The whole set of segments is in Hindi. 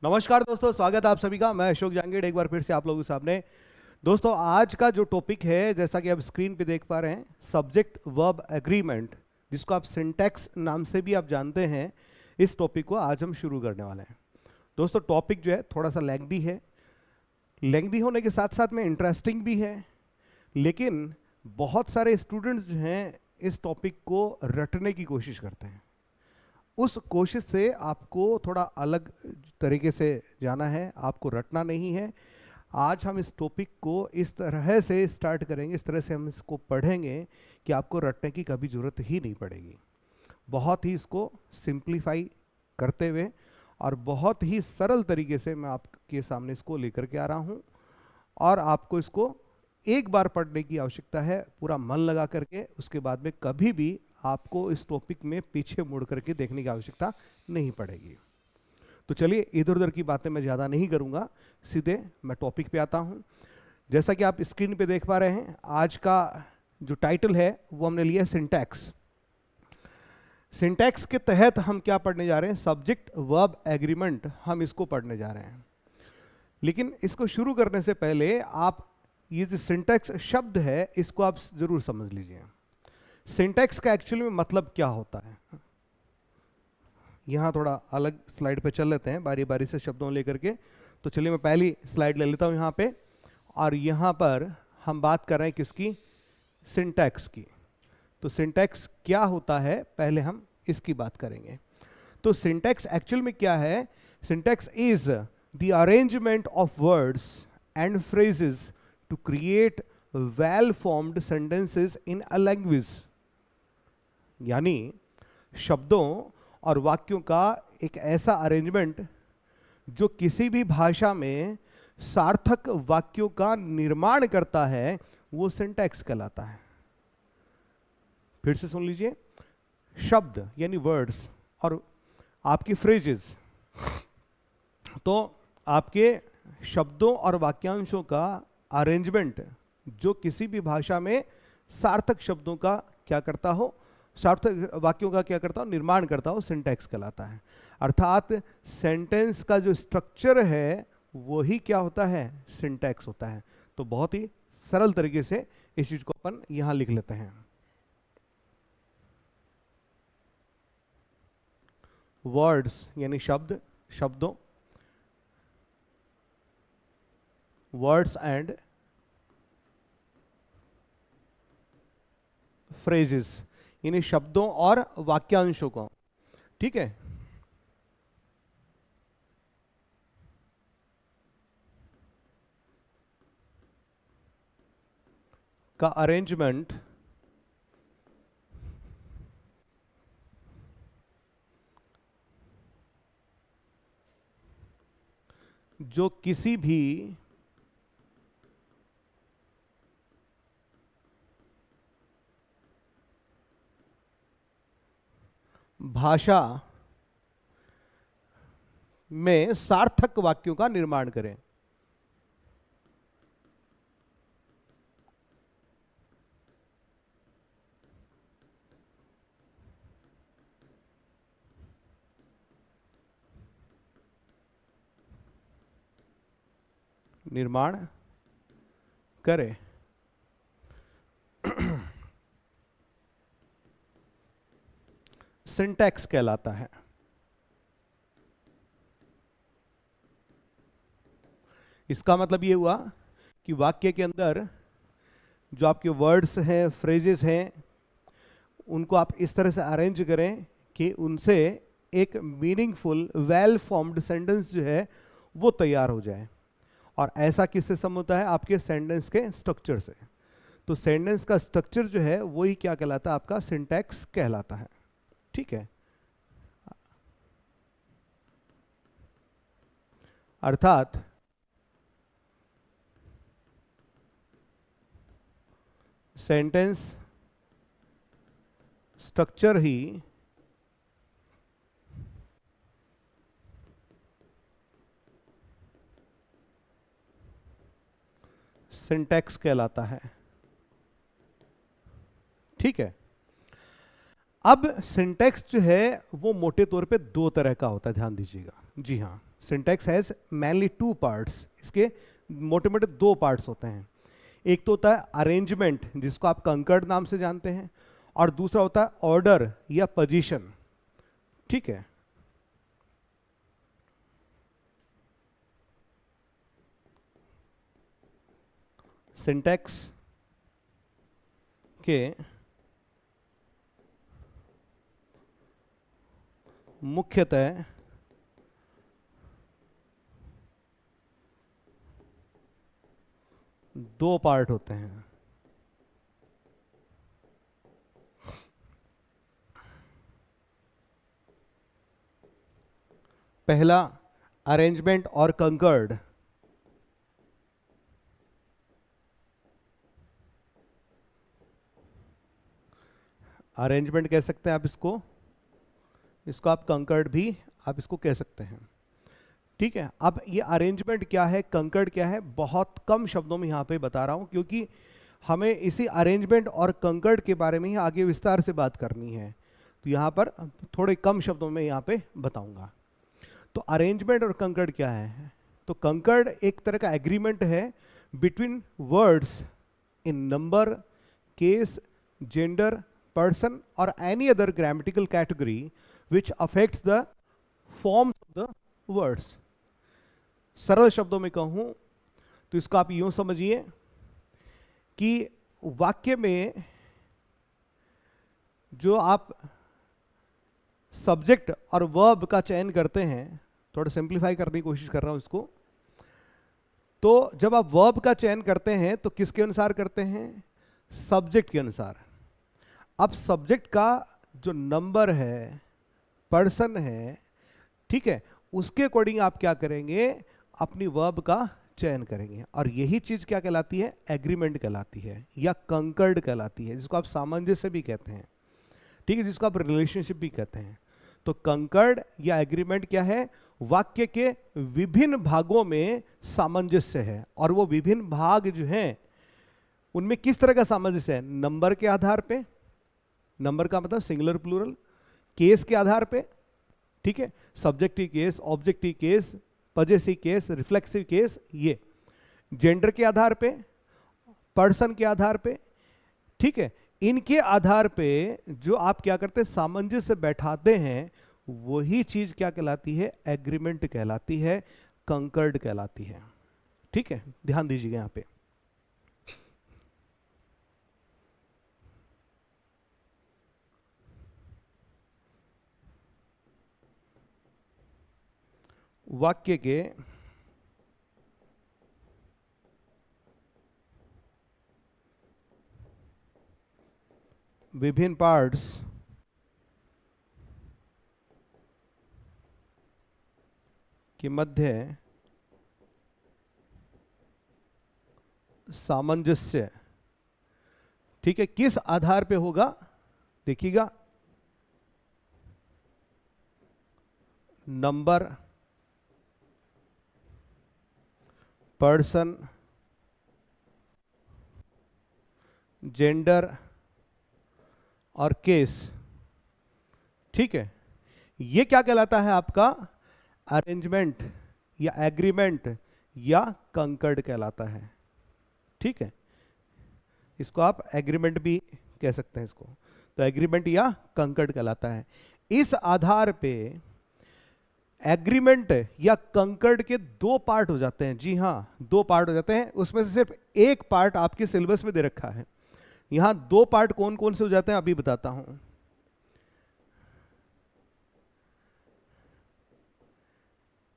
नमस्कार दोस्तों, स्वागत है आप सभी का। मैं अशोक जांगीड़ एक बार फिर से आप लोगों के सामने। दोस्तों, आज का जो टॉपिक है, जैसा कि आप स्क्रीन पे देख पा रहे हैं, सब्जेक्ट वर्ब एग्रीमेंट, जिसको आप सिंटैक्स नाम से भी आप जानते हैं। इस टॉपिक को आज हम शुरू करने वाले हैं। दोस्तों, टॉपिक जो है थोड़ा सा लेंथी है। लेंथी होने के साथ साथ में इंटरेस्टिंग भी है, लेकिन बहुत सारे स्टूडेंट्स जो हैं इस टॉपिक को रटने की कोशिश करते हैं। उस कोशिश से आपको थोड़ा अलग तरीके से जाना है, आपको रटना नहीं है। आज हम इस टॉपिक को इस तरह से स्टार्ट करेंगे, इस तरह से हम इसको पढ़ेंगे कि आपको रटने की कभी ज़रूरत ही नहीं पड़ेगी। बहुत ही इसको सिंप्लीफाई करते हुए और बहुत ही सरल तरीके से मैं आपके सामने इसको लेकर के आ रहा हूँ। और आपको इसको एक बार पढ़ने की आवश्यकता है, पूरा मन लगा करके। उसके बाद में कभी भी आपको इस टॉपिक में पीछे मुड़ करके देखने की आवश्यकता नहीं पड़ेगी। तो चलिए, इधर उधर की बातें मैं ज़्यादा नहीं करूँगा, सीधे मैं टॉपिक पे आता हूँ। जैसा कि आप स्क्रीन पे देख पा रहे हैं, आज का जो टाइटल है वो हमने लिया है सिंटैक्स। सिंटैक्स के तहत हम क्या पढ़ने जा रहे हैं? सब्जेक्ट वर्ब एग्रीमेंट, हम इसको पढ़ने जा रहे हैं। लेकिन इसको शुरू करने से पहले आप ये जो सिंटैक्स शब्द है, इसको आप जरूर समझ लीजिए। सिंटैक्स का एक्चुअली में मतलब क्या होता है। यहां थोड़ा अलग स्लाइड पे चल लेते हैं, बारी बारी से शब्दों लेकर के। तो चलिए, मैं पहली स्लाइड ले लेता हूं यहां पे। और यहां पर हम बात कर रहे हैं किसकी? सिंटैक्स की। तो सिंटैक्स क्या होता है, पहले हम इसकी बात करेंगे। तो सिंटैक्स एक्चुअल में क्या है? Syntax is the arrangement of words and phrases to create well formed sentences in a language. यानी शब्दों और वाक्यों का एक ऐसा अरेंजमेंट जो किसी भी भाषा में सार्थक वाक्यों का निर्माण करता है, वो सिंटैक्स कहलाता है। फिर से सुन लीजिए, शब्द यानी वर्ड्स और आपकी फ्रेजेस। तो आपके शब्दों और वाक्यांशों का अरेंजमेंट जो किसी भी भाषा में सार्थक शब्दों का क्या करता हो, सार्थक वाक्यों का क्या करता हो, निर्माण करता हो, सिंटैक्स कहलाता है। अर्थात सेंटेंस का जो स्ट्रक्चर है वही क्या होता है? सिंटैक्स होता है। तो बहुत ही सरल तरीके से इस चीज को अपन यहां लिख लेते हैं। वर्ड्स यानी शब्द, शब्दों, वर्ड्स एंड फ्रेजेस यानी शब्दों और वाक्यांशों को, ठीक है, का अरेंजमेंट जो किसी भी भाषा में सार्थक वाक्यों का निर्माण करें। निर्माण करे। सिंटैक्स कहलाता है। इसका मतलब ये हुआ कि वाक्य के अंदर जो आपके वर्ड्स हैं, फ्रेजेस हैं, उनको आप इस तरह से अरेंज करें कि उनसे एक मीनिंगफुल वेल फॉर्म्ड सेंटेंस जो है वो तैयार हो जाए। और ऐसा किससे संभव होता है? आपके सेंटेंस के स्ट्रक्चर से। तो सेंटेंस का स्ट्रक्चर जो है वही क्या कहलाता है? आपका सिंटैक्स कहलाता है। ठीक है। अर्थात सेंटेंस स्ट्रक्चर ही सिंटैक्स कहलाता है। ठीक है। अब सिंटैक्स जो है वो मोटे तौर पे दो तरह का होता है, ध्यान दीजिएगा। जी हाँ, syntax has mainly two parts, इसके मोटे मोटे दो पार्ट्स होते हैं। एक तो होता है अरेंजमेंट, जिसको आप कंकर्ड नाम से जानते हैं, और दूसरा होता है ऑर्डर या पोजीशन। ठीक है, सिंटैक्स के मुख्यतः दो पार्ट होते हैं। पहला अरेंजमेंट और कंकर्ड। अरेंजमेंट कह सकते हैं आप इसको, इसको आप कंकर्ड भी आप इसको कह सकते हैं। ठीक है, अब ये अरेंजमेंट क्या है, कंकर्ड क्या है, बहुत कम शब्दों में यहाँ पे बता रहा हूँ, क्योंकि हमें इसी अरेंजमेंट और कंकर्ड के बारे में ही आगे विस्तार से बात करनी है, तो यहाँ पर थोड़े कम शब्दों में यहाँ पे बताऊंगा। तो अरेंजमेंट और कंकर्ड क्या है, तो कंकर्ड एक तरह का एग्रीमेंट है between words in number, case, gender, person और any other grammatical category which affects the forms of the words. सरल शब्दों में कहूं तो इसको आप यूं समझिए कि वाक्य में जो आप सब्जेक्ट और वर्ब का चयन करते हैं, थोड़ा सिंप्लीफाई करने की कोशिश कर रहा हूं इसको, तो जब आप वर्ब का चयन करते हैं तो किसके अनुसार करते हैं, सब्जेक्ट के अनुसार। अब सब्जेक्ट का जो नंबर है, पर्सन है, ठीक है, उसके अकॉर्डिंग आप क्या करेंगे, अपनी वर्ब का चयन करेंगे, और यही चीज क्या कहलाती है, एग्रीमेंट कहलाती है या कंकर्ड कहलाती है, जिसको आप सामंजस्य भी कहते हैं। ठीक है, जिसको आप रिलेशनशिप भी कहते हैं। तो कंकर्ड या एग्रीमेंट क्या है, वाक्य के विभिन्न भागों में सामंजस्य है, और वो विभिन्न भाग जो हैं उनमें किस तरह का सामंजस्य है, नंबर के आधार पे, नंबर का मतलब सिंगुलर प्लूरल, केस के आधार पे, ठीक है, subjective case, objective case, possessive case, reflexive case, ये जेंडर के आधार पे, पर्सन के आधार पे, ठीक है, इनके आधार पे जो आप क्या करते हैं, सामंजस्य बैठाते हैं, वही चीज क्या कहलाती है, एग्रीमेंट कहलाती है, कंकर्ड कहलाती है। ठीक है, ध्यान दीजिएगा यहां पे। वाक्य के विभिन्न पार्ट्स के मध्य सामंजस्य, ठीक है, किस आधार पे होगा, देखिएगा, नंबर, पर्सन, जेंडर और केस। ठीक है, ये क्या कहलाता है आपका, अरेंजमेंट या एग्रीमेंट या कंकर्ड कहलाता है। ठीक है, इसको आप एग्रीमेंट भी कह सकते हैं इसको, तो एग्रीमेंट या कंकर्ड कहलाता है। इस आधार पे एग्रीमेंट या कंकर्ड के दो पार्ट हो जाते हैं। जी हाँ, दो पार्ट हो जाते हैं, उसमें से सिर्फ एक पार्ट आपके सिलेबस में दे रखा है। यहां दो पार्ट कौन कौन से हो जाते हैं अभी बताता हूं।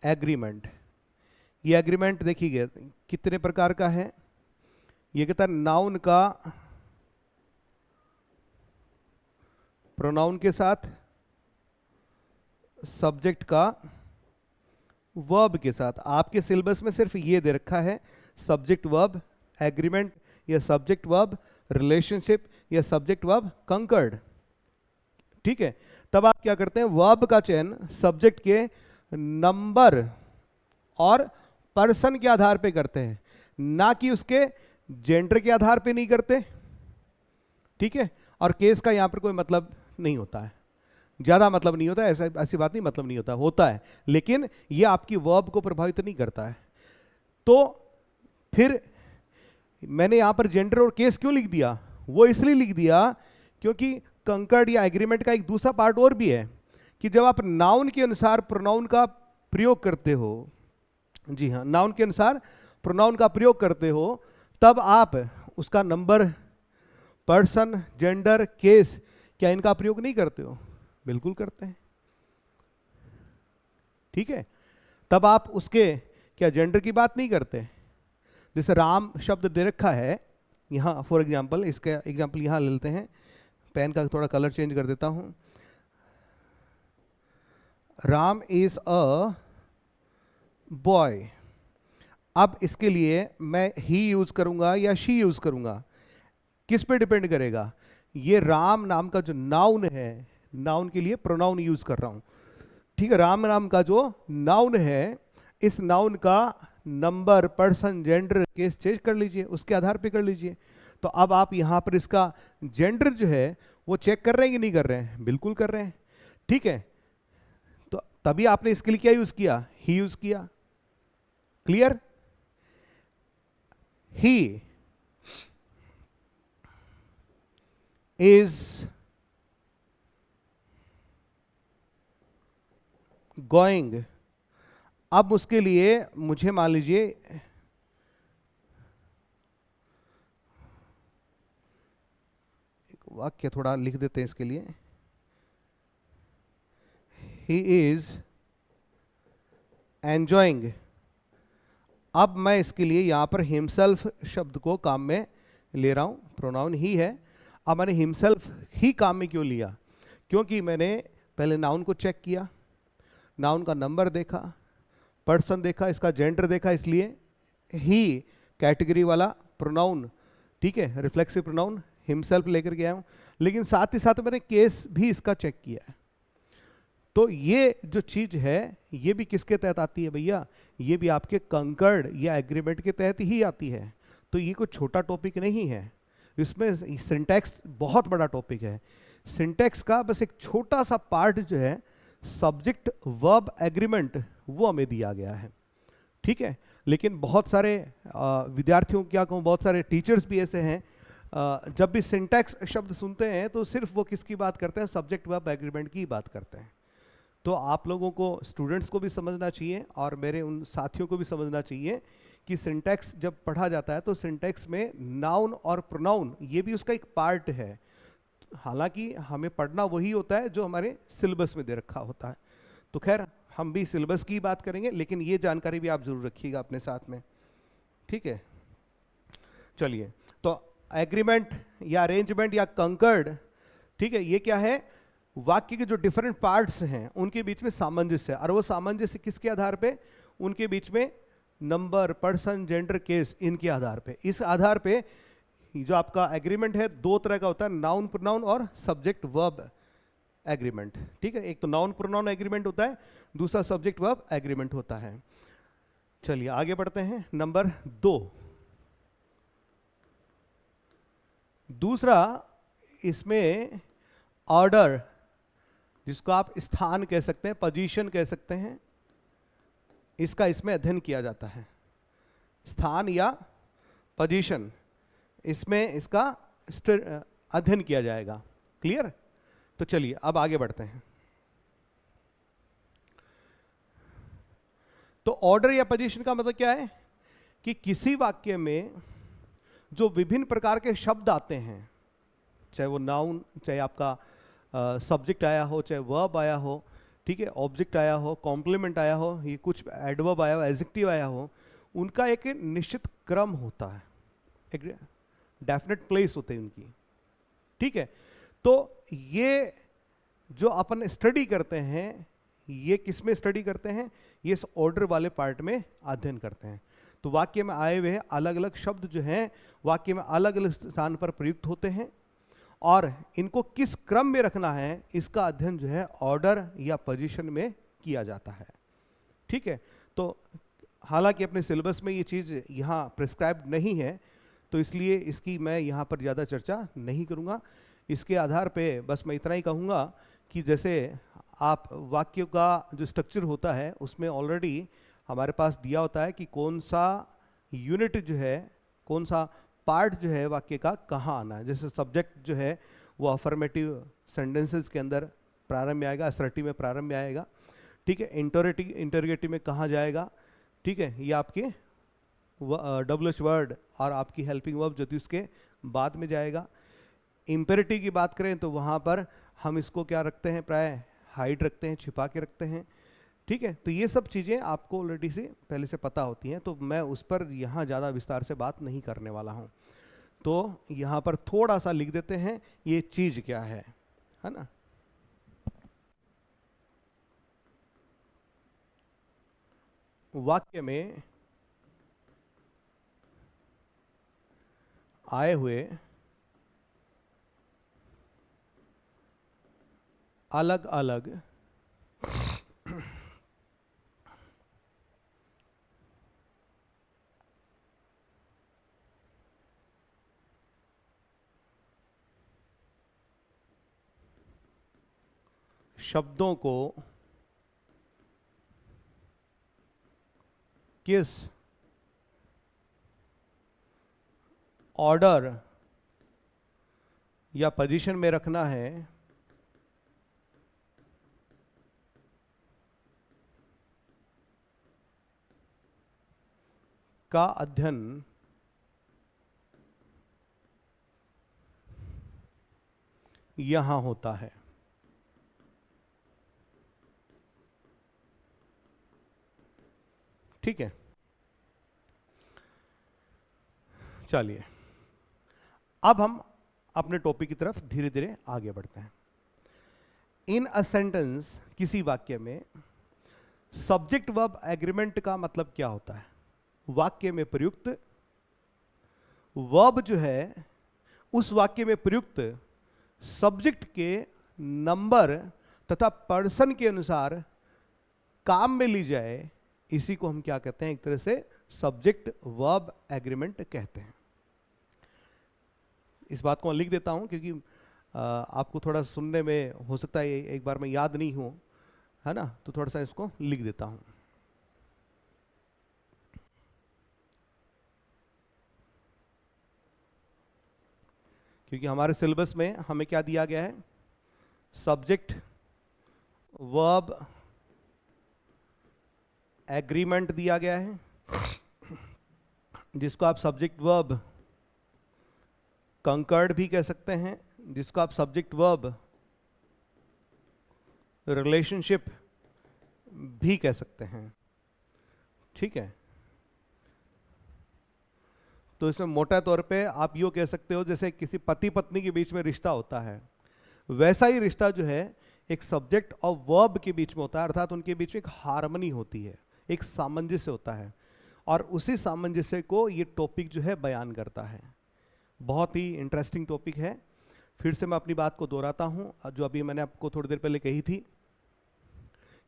एग्रीमेंट, ये एग्रीमेंट देखिए कितने प्रकार का है। ये कहता है नाउन का प्रोनाउन के साथ, सब्जेक्ट का वर्ब के साथ। आपके सिलेबस में सिर्फ ये दे रखा है, सब्जेक्ट वर्ब एग्रीमेंट या सब्जेक्ट वर्ब रिलेशनशिप या सब्जेक्ट वर्ब कंकर्ड। ठीक है, तब आप क्या करते हैं, वर्ब का चयन सब्जेक्ट के नंबर और पर्सन के आधार पे करते हैं, ना कि उसके जेंडर के आधार पे नहीं करते। ठीक है, और केस का यहां पर कोई मतलब नहीं होता है। ज़्यादा मतलब नहीं होता, ऐसा ऐसी बात नहीं, मतलब नहीं होता, होता है, लेकिन ये आपकी वर्ब को प्रभावित नहीं करता है। तो फिर मैंने यहाँ पर जेंडर और केस क्यों लिख दिया? वो इसलिए लिख दिया क्योंकि कंकर्ड या एग्रीमेंट का एक दूसरा पार्ट और भी है कि जब आप नाउन के अनुसार प्रोनाउन का प्रयोग करते हो, जी हाँ, नाउन के अनुसार प्रोनाउन का प्रयोग करते हो, तब आप उसका नंबर, पर्सन, जेंडर, केस, क्या इनका प्रयोग नहीं करते हो? बिल्कुल करते हैं, ठीक है। तब आप उसके क्या जेंडर की बात नहीं करते? जैसे राम शब्द दे रखा है यहाँ, फॉर एग्जाम्पल, इसका एग्जाम्पल यहाँ ले लेते हैं, पेन का थोड़ा कलर चेंज कर देता हूँ। Ram is a boy. अब इसके लिए मैं ही यूज करूंगा या शी यूज करूंगा, किस पे डिपेंड करेगा? ये राम नाम का जो नाउन है, नाउन के लिए प्रोनाउन यूज कर रहा हूं, ठीक है। राम नाम का जो नाउन है, इस नाउन का number, person, gender, case change कर लीजिए, उसके आधार पे कर लीजिए। तो अब आप यहां पर इसका जेंडर जो है वो चेक कर रहे हैं कि नहीं कर रहे हैं? बिल्कुल कर रहे हैं, ठीक है। तो तभी आपने इसके लिए क्या यूज किया? ही यूज किया। क्लियर? He is going. अब उसके लिए मुझे मान लीजिए एक वाक्य थोड़ा लिख देते हैं इसके लिए। He is enjoying. अब मैं इसके लिए यहां पर हिमसेल्फ शब्द को काम में ले रहा हूं, प्रोनाउन ही है। अब मैंने हिमसेल्फ ही काम में क्यों लिया? क्योंकि मैंने पहले नाउन को चेक किया, नाउन का नंबर देखा, पर्सन देखा, इसका जेंडर देखा, इसलिए ही कैटेगरी वाला प्रोनाउन, ठीक है, रिफ्लेक्सिव प्रोनाउन हिमसेल्फ लेकर के आया हूं। लेकिन साथ ही साथ मैंने केस भी इसका चेक किया है। तो ये जो चीज है ये भी किसके तहत आती है भैया? ये भी आपके कंकर्ड या एग्रीमेंट के तहत ही आती है। तो ये कोई छोटा टॉपिक नहीं है, इसमें सिंटैक्स बहुत बड़ा टॉपिक है। सिंटैक्स का बस एक छोटा सा पार्ट जो है सब्जेक्ट वर्ब एग्रीमेंट, वो हमें दिया गया है, ठीक है। लेकिन बहुत सारे विद्यार्थियों, क्या कहूँ, बहुत सारे टीचर्स भी ऐसे हैं, जब भी सिंटैक्स शब्द सुनते हैं तो सिर्फ वो किसकी बात करते हैं? सब्जेक्ट वर्ब एग्रीमेंट की बात करते हैं। तो आप लोगों को, स्टूडेंट्स को भी समझना चाहिए और मेरे उन साथियों को भी समझना चाहिए कि सिंटैक्स जब पढ़ा जाता है तो सिंटैक्स में नाउन और प्रोनाउन ये भी उसका एक पार्ट है। हालांकि हमें पढ़ना वही होता है जो हमारे सिलेबस में दे रखा होता है। तो खैर हम भी सिलेबस की बात करेंगे, लेकिन ये जानकारी भी आप जरूर रखिएगा अपने साथ में, ठीक है। चलिए, तो एग्रीमेंट या अरेंजमेंट या कंकर्ड, ठीक है, ये क्या है? वाक्य के जो डिफरेंट पार्ट्स हैं उनके बीच में सामंजस्य, और वो सामंजस्य किसके आधार पे? उनके बीच में नंबर, पर्सन, जेंडर, केस, इनके आधार पे। इस आधार पे जो आपका एग्रीमेंट है दो तरह का होता है, नाउन प्रोनाउन और सब्जेक्ट वर्ब एग्रीमेंट, ठीक है। एक तो नाउन प्रोनाउन एग्रीमेंट होता है, दूसरा सब्जेक्ट वर्ब एग्रीमेंट होता है। चलिए आगे बढ़ते हैं। नंबर 2, दूसरा इसमें ऑर्डर, जिसको आप स्थान कह सकते हैं, पोजीशन कह सकते हैं, इसका इसमें अध्ययन किया जाता है। स्थान या पोजीशन, इसमें इसका अध्ययन किया जाएगा। क्लियर? तो चलिए अब आगे बढ़ते हैं। तो ऑर्डर या पोजीशन का मतलब क्या है? कि किसी वाक्य में जो विभिन्न प्रकार के शब्द आते हैं, चाहे वो नाउन, चाहे आपका सब्जेक्ट आया हो, चाहे वर्ब आया हो, ठीक है, ऑब्जेक्ट आया हो, कॉम्प्लीमेंट आया हो, ये कुछ एडवर्ब आया हो, एडजेक्टिव आया हो, उनका एक निश्चित क्रम होता है, एक डेफिनेट प्लेस होते हैं उनकी, ठीक है। तो ये जो अपन स्टडी करते हैं, ये किस में स्टडी करते हैं? ये इस ऑर्डर वाले पार्ट में अध्ययन करते हैं। तो वाक्य में आए हुए अलग अलग शब्द जो हैं वाक्य में अलग अलग स्थान पर प्रयुक्त होते हैं, और इनको किस क्रम में रखना है इसका अध्ययन जो है ऑर्डर या पोजीशन में किया जाता है, ठीक है। तो हालांकि अपने सिलेबस में ये चीज़ यहाँ प्रिस्क्राइब्ड नहीं है, तो इसलिए इसकी मैं यहाँ पर ज़्यादा चर्चा नहीं करूँगा। इसके आधार पे बस मैं इतना ही कहूँगा कि जैसे आप वाक्य का जो स्ट्रक्चर होता है उसमें ऑलरेडी हमारे पास दिया होता है कि कौन सा यूनिट जो है, कौन सा पार्ट जो है वाक्य का कहाँ आना है। जैसे सब्जेक्ट जो है वो अफर्मेटिव सेंटेंसेस के अंदर प्रारंभ में आएगा, असर्टिव में प्रारंभ में आएगा, ठीक है। इंटरोगेटिव में कहाँ जाएगा, ठीक है, ये आपके WH वर्ड और आपकी हेल्पिंग वर्ब जो थी उसके बाद में जाएगा। इम्पेरेटिव की बात करें तो वहाँ पर हम इसको क्या रखते हैं, प्राय हाइड रखते हैं, छिपा के रखते हैं, ठीक है। तो ये सब चीज़ें आपको ऑलरेडी से पहले से पता होती हैं, तो मैं उस पर यहाँ ज़्यादा विस्तार से बात नहीं करने वाला हूँ। तो यहाँ पर थोड़ा सा लिख देते हैं ये चीज़ क्या है ना। वाक्य में आए हुए अलग अलग शब्दों को किस ऑर्डर या पोजीशन में रखना है का अध्ययन यहां होता है। ठीक है, चलिए अब हम अपने टॉपिक की तरफ धीरे धीरे आगे बढ़ते हैं। इन अ सेंटेंस, किसी वाक्य में सब्जेक्ट वर्ब एग्रीमेंट का मतलब क्या होता है। वाक्य में प्रयुक्त वर्ब जो है उस वाक्य में प्रयुक्त सब्जेक्ट के नंबर तथा पर्सन के अनुसार काम में ली जाए, इसी को हम क्या कहते हैं, एक तरह से सब्जेक्ट वर्ब एग्रीमेंट कहते हैं। इस बात को मैं लिख देता हूं क्योंकि आपको थोड़ा सुनने में हो सकता है एक बार में याद नहीं हो, है ना, तो थोड़ा सा इसको लिख देता हूं। क्योंकि हमारे सिलेबस में हमें क्या दिया गया है, सब्जेक्ट वर्ब एग्रीमेंट दिया गया है, जिसको आप सब्जेक्ट वर्ब कंकर्ड भी कह सकते हैं, जिसको आप सब्जेक्ट वर्ब रिलेशनशिप भी कह सकते हैं। ठीक है, तो इसमें मोटा तौर पे आप यूँ कह सकते हो जैसे किसी पति पत्नी के बीच में रिश्ता होता है, वैसा ही रिश्ता जो है एक सब्जेक्ट और वर्ब के बीच में होता है, अर्थात उनके बीच में एक हार्मनी होती है, एक सामंजस्य होता है, और उसी सामंजस्य को ये टॉपिक जो है बयान करता है। बहुत ही इंटरेस्टिंग टॉपिक है। फिर से मैं अपनी बात को दोहराता हूँ, जो अभी मैंने आपको थोड़ी देर पहले कही थी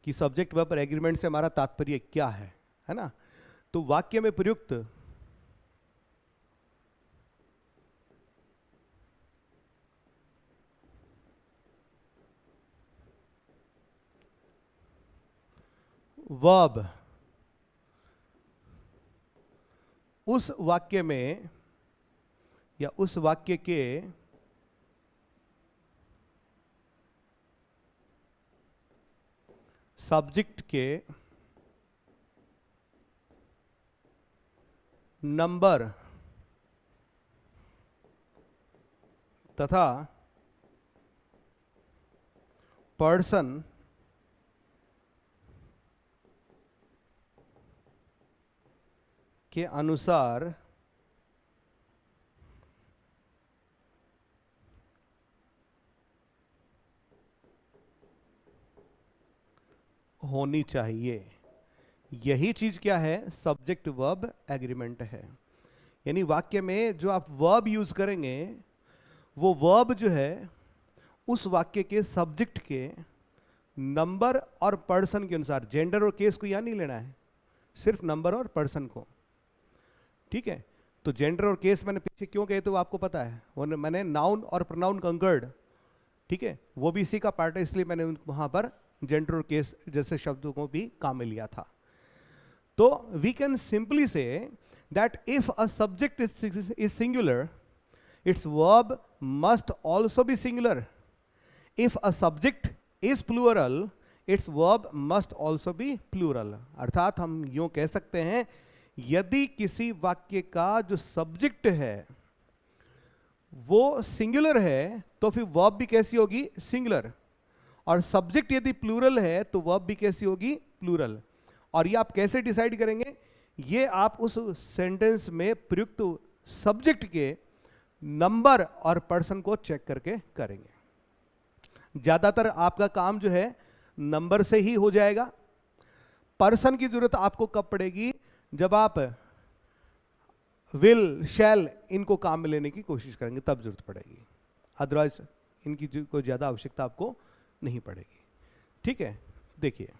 कि सब्जेक्ट वर्ब एग्रीमेंट से हमारा तात्पर्य क्या है ना। तो वाक्य में प्रयुक्त वर्ब उस वाक्य में या उस वाक्य के सब्जेक्ट के नंबर तथा पर्सन के अनुसार होनी चाहिए। यही चीज क्या है, सब्जेक्ट वर्ब एग्रीमेंट है। यानी वाक्य में जो आप वर्ब यूज करेंगे वो वर्ब जो है उस वाक्य के सब्जेक्ट के नंबर और पर्सन के अनुसार, जेंडर और केस को यहां नहीं लेना है, सिर्फ नंबर और पर्सन को। ठीक है, तो जेंडर और केस मैंने पीछे क्यों कहे तो आपको पता है, वो मैंने नाउन और प्रोनाउन कंकर्ड, ठीक है, वो भी इसी का पार्ट है, इसलिए मैंने वहां पर जेंडर और केस जैसे शब्दों को भी काम में लिया था। तो we can simply say that if a subject is singular, its verb must also be singular. If a subject is plural, its verb must also be plural. अर्थात हम यूं कह सकते हैं, यदि किसी वाक्य का जो सब्जेक्ट है वो सिंगुलर है तो फिर वर्ब भी कैसी होगी? सिंगुलर। और सब्जेक्ट यदि प्लूरल है तो वर्ब भी कैसी होगी? प्लूरल। और ये आप कैसे डिसाइड करेंगे? ये आप उस सेंटेंस में प्रयुक्त सब्जेक्ट के नंबर और पर्सन को चेक करके करेंगे। ज्यादातर आपका काम जो है नंबर से ही हो जाएगा। पर्सन की जरूरत आपको कब पड़ेगी? जब आप विल, शैल इनको काम में लेने की कोशिश करेंगे, तब जरूरत पड़ेगी। अदरवाइज इनकी कोई ज्यादा आवश्यकता आपको नहीं पड़ेगी। ठीक है, देखिए,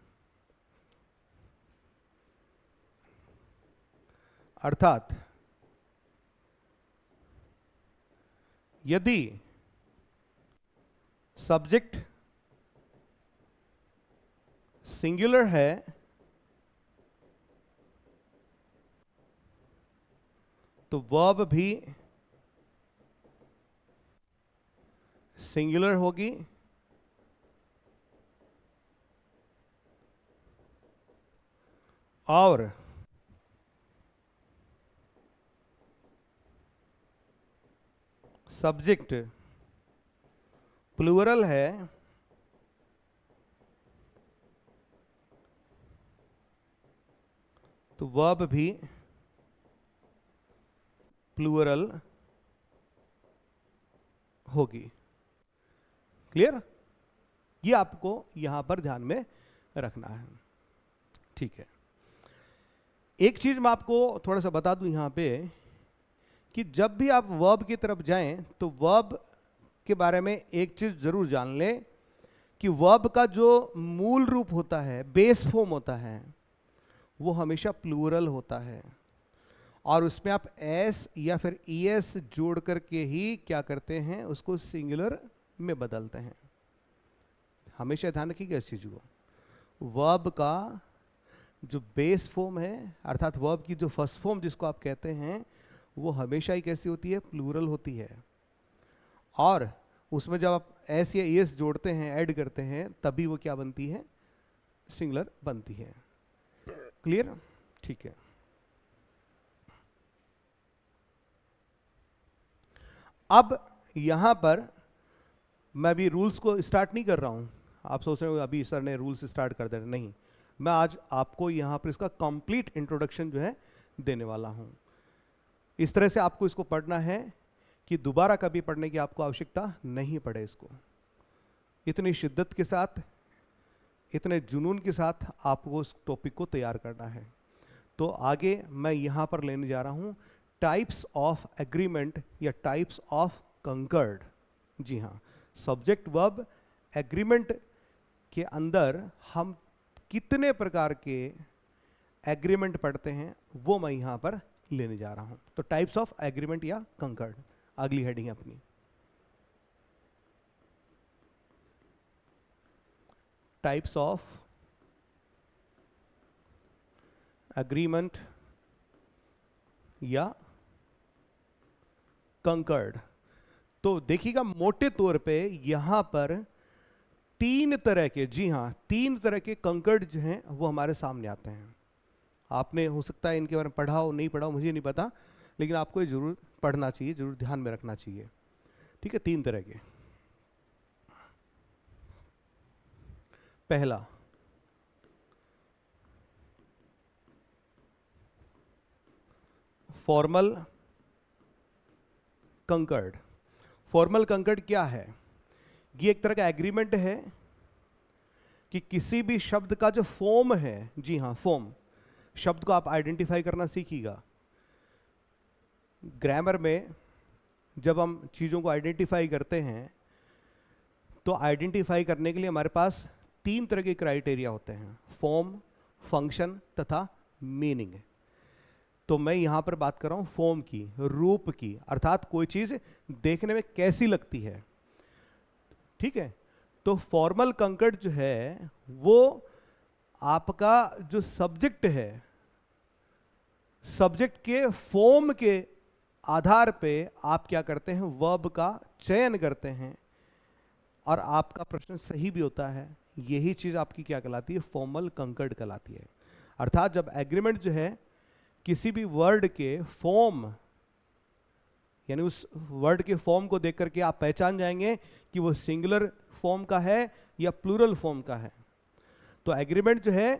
अर्थात यदि सब्जेक्ट सिंगुलर है तो वर्ब भी सिंगुलर होगी, और सब्जेक्ट प्लूरल है तो वर्ब भी प्लूरल होगी। क्लियर? ये आपको यहां पर ध्यान में रखना है। ठीक है, एक चीज मैं आपको थोड़ा सा बता दूं यहां पे कि जब भी आप वर्ब की तरफ जाएं तो वर्ब के बारे में एक चीज जरूर जान लें कि वर्ब का जो मूल रूप होता है, बेस फॉर्म होता है, वो हमेशा प्लूरल होता है। और उसमें आप एस या फिर ईएस जोड़ करके ही क्या करते हैं? उसको सिंगुलर में बदलते हैं। हमेशा ध्यान रखिएगा इस चीज को। वर्ब का जो बेस फॉर्म है, अर्थात वर्ब की जो फर्स्ट फॉर्म जिसको आप कहते हैं, वो हमेशा ही कैसी होती है? प्लूरल होती है। और उसमें जब आप एस या ईएस जोड़ते हैं, ऐड करते हैं, तभी वो क्या बनती है? सिंगुलर बनती है। क्लियर? ठीक है। अब यहां पर मैं भी रूल्स को स्टार्ट नहीं कर रहा हूं। आप सोच रहे हो अभी सर ने रूल्स स्टार्ट कर देना, नहीं, मैं आज आपको यहां पर इसका कंप्लीट इंट्रोडक्शन जो है देने वाला हूं। इस तरह से आपको इसको पढ़ना है कि दोबारा कभी पढ़ने की आपको आवश्यकता नहीं पड़े। इसको इतनी शिद्दत के साथ, इतने जुनून के साथ आपको उस टॉपिक को तैयार करना है। तो आगे मैं यहां पर लेने जा रहा हूं टाइप्स ऑफ एग्रीमेंट या टाइप्स ऑफ कंकर्ड। जी हाँ, सब्जेक्ट वर्ब एग्रीमेंट के अंदर हम कितने प्रकार के एग्रीमेंट पढ़ते हैं वो मैं यहां पर लेने जा रहा हूं। तो टाइप्स ऑफ एग्रीमेंट या कंकर्ड अगली हेडिंग है अपनी। टाइप्स ऑफ एग्रीमेंट या कंकर्ड। तो देखिएगा, मोटे तौर पे यहां पर तीन तरह के, जी हां, तीन तरह के कंकर्ड जो हैं वो हमारे सामने आते हैं। आपने हो सकता है इनके बारे में पढ़ा हो, नहीं पढ़ा हो, मुझे नहीं पता, लेकिन आपको ये जरूर पढ़ना चाहिए, जरूर ध्यान में रखना चाहिए। ठीक है, तीन तरह के। पहला, फॉर्मल कंकर्ड। फॉर्मल कंकर्ड क्या है? ये एक तरह का एग्रीमेंट है कि किसी भी शब्द का जो फॉर्म है, जी हां, फॉर्म, शब्द को आप आइडेंटिफाई करना सीखिएगा। ग्रामर में जब हम चीज़ों को आइडेंटिफाई करते हैं तो आइडेंटिफाई करने के लिए हमारे पास तीन तरह के क्राइटेरिया होते हैं: फॉर्म, फंक्शन तथा मीनिंग। तो मैं यहां पर बात कर रहा हूं फॉर्म की, रूप की, अर्थात कोई चीज़ देखने में कैसी लगती है। ठीक है। तो फॉर्मल कंकर्ड जो है वो आपका जो सब्जेक्ट है, सब्जेक्ट के फॉर्म के आधार पे आप क्या करते हैं, वर्ब का चयन करते हैं, और आपका प्रश्न सही भी होता है। यही चीज आपकी क्या कहलाती है, फॉर्मल कंकर्ड कहलाती है। अर्थात जब एग्रीमेंट जो है किसी भी वर्ड के फॉर्म, यानी उस वर्ड के फॉर्म को देख करके आप पहचान जाएंगे कि वो सिंगुलर फॉर्म का है या प्लूरल फॉर्म का है। तो एग्रीमेंट जो है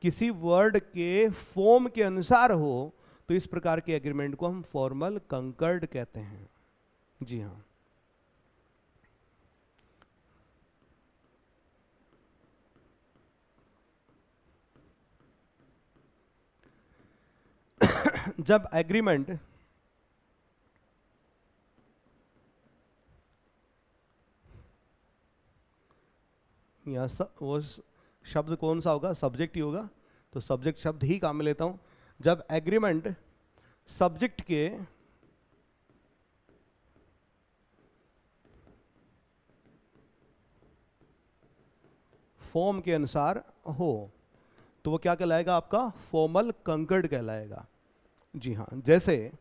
किसी वर्ड के फॉर्म के अनुसार हो, तो इस प्रकार के एग्रीमेंट को हम फॉर्मल कंकर्ड कहते हैं। जी हाँ। जब एग्रीमेंट या वो शब्द कौन सा होगा, सब्जेक्ट ही होगा, तो सब्जेक्ट शब्द ही काम में लेता हूं। जब एग्रीमेंट सब्जेक्ट के फॉर्म के अनुसार हो, तो वो क्या कहलाएगा, आपका फॉर्मल कंकर्ड कहलाएगा। जी हाँ। जैसे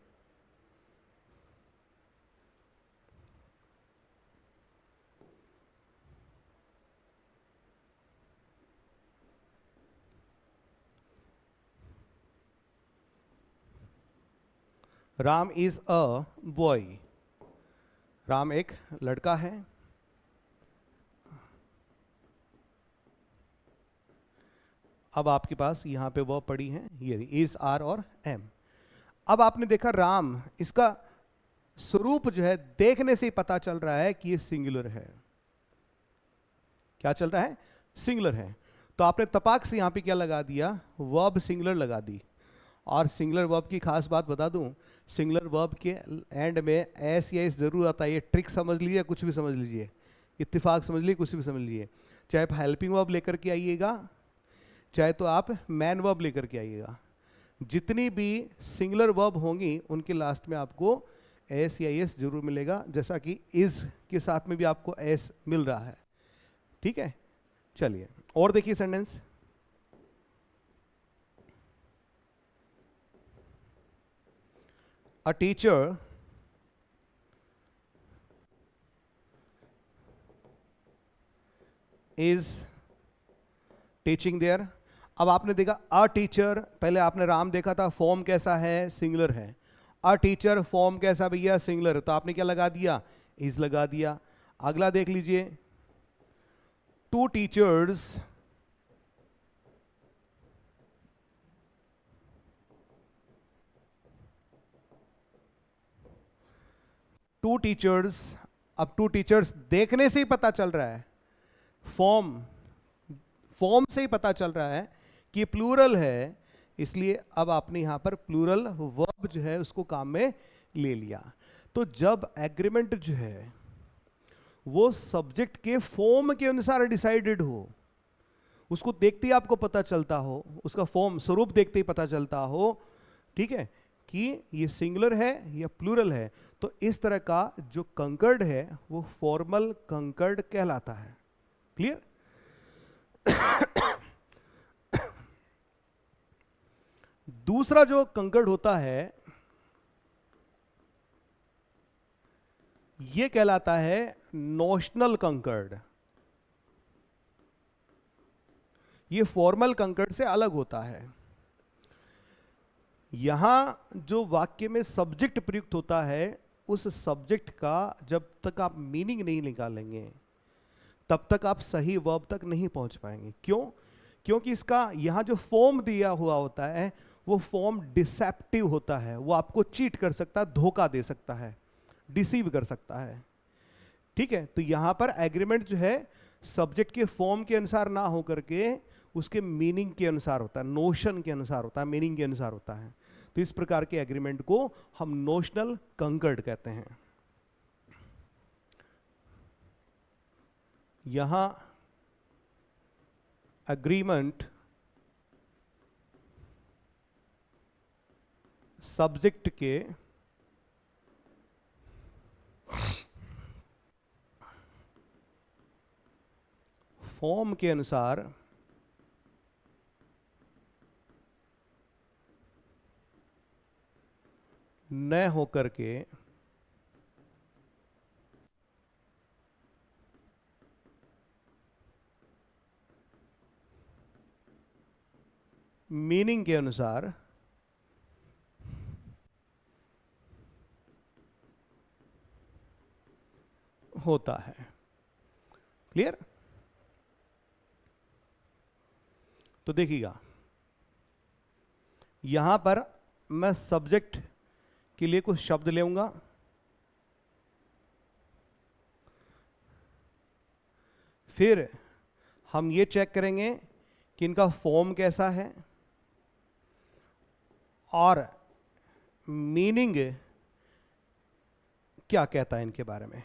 Ram is a boy, Ram एक लड़का है। अब आपके पास यहां पे वो पड़ी है ये इज, आर और एम। अब आपने देखा राम, इसका स्वरूप जो है देखने से ही पता चल रहा है कि ये सिंगुलर है। क्या चल रहा है, सिंगुलर है। तो आपने तपाक से यहां पे क्या लगा दिया, वर्ब सिंगुलर लगा दी। और सिंगुलर वर्ब की खास बात बता दूं, सिंगुलर वर्ब के एंड में एस या एस जरूर आता है। ये ट्रिक समझ लीजिए, कुछ भी समझ लीजिए, इत्तेफाक समझ लीजिए, कुछ भी समझ लीजिए। चाहे आप हेल्पिंग वर्ब लेकर के आइएगा, चाहे तो आप मैन वर्ब लेकर के आइएगा, जितनी भी सिंगुलर वर्ब होंगी उनके लास्ट में आपको एस या एस जरूर मिलेगा, जैसा कि इज के साथ में भी आपको एस मिल रहा है। ठीक है, चलिए और देखिए sentence. A teacher is teaching there. अब आपने देखा अ टीचर, पहले आपने राम देखा था, फॉर्म कैसा है, सिंगुलर है। अ टीचर फॉर्म कैसा भैया, सिंगुलर, तो आपने क्या लगा दिया, इज लगा दिया। अगला देख लीजिए, टू टीचर्स टू टीचर्स। अब टू टीचर्स देखने से ही पता चल रहा है, फॉर्म फॉर्म से ही पता चल रहा है कि प्लूरल है, इसलिए अब आपने यहां पर प्लूरल वर्ब जो है उसको काम में ले लिया। तो जब एग्रीमेंट जो है वो सब्जेक्ट के फॉर्म के अनुसार डिसाइडेड हो, उसको देखते ही आपको पता चलता हो, उसका फॉर्म स्वरूप देखते ही पता चलता हो, ठीक है, कि ये सिंगुलर है या प्लूरल है, तो इस तरह का जो कंकर्ड है वो फॉर्मल कंकर्ड कहलाता है। क्लियर? दूसरा जो कंकर्ड होता है ये कहलाता है नोशनल कंकर्ड। ये फॉर्मल कंकर्ड से अलग होता है। यहां जो वाक्य में सब्जेक्ट प्रयुक्त होता है, उस सब्जेक्ट का जब तक आप मीनिंग नहीं निकालेंगे तब तक आप सही वर्ब तक नहीं पहुंच पाएंगे। क्यों? क्योंकि इसका यहां जो फॉर्म दिया हुआ होता है वो फॉर्म डिसेप्टिव होता है, वो आपको चीट कर सकता है, धोखा दे सकता है, डिसीव कर सकता है। ठीक है, तो यहां पर एग्रीमेंट जो है सब्जेक्ट के फॉर्म के अनुसार ना होकर के उसके मीनिंग के अनुसार होता है, नोशन के अनुसार होता है, मीनिंग के अनुसार होता है। तो इस प्रकार के एग्रीमेंट को हम नोशनल कंकर्ड कहते हैं। यहां एग्रीमेंट सब्जेक्ट के फॉर्म के अनुसार न होकर के मीनिंग के अनुसार होता है। क्लियर? तो देखिएगा, यहां पर मैं सब्जेक्ट के लिए कुछ शब्द लेऊंगा, फिर हम ये चेक करेंगे कि इनका फॉर्म कैसा है और मीनिंग क्या कहता है इनके बारे में।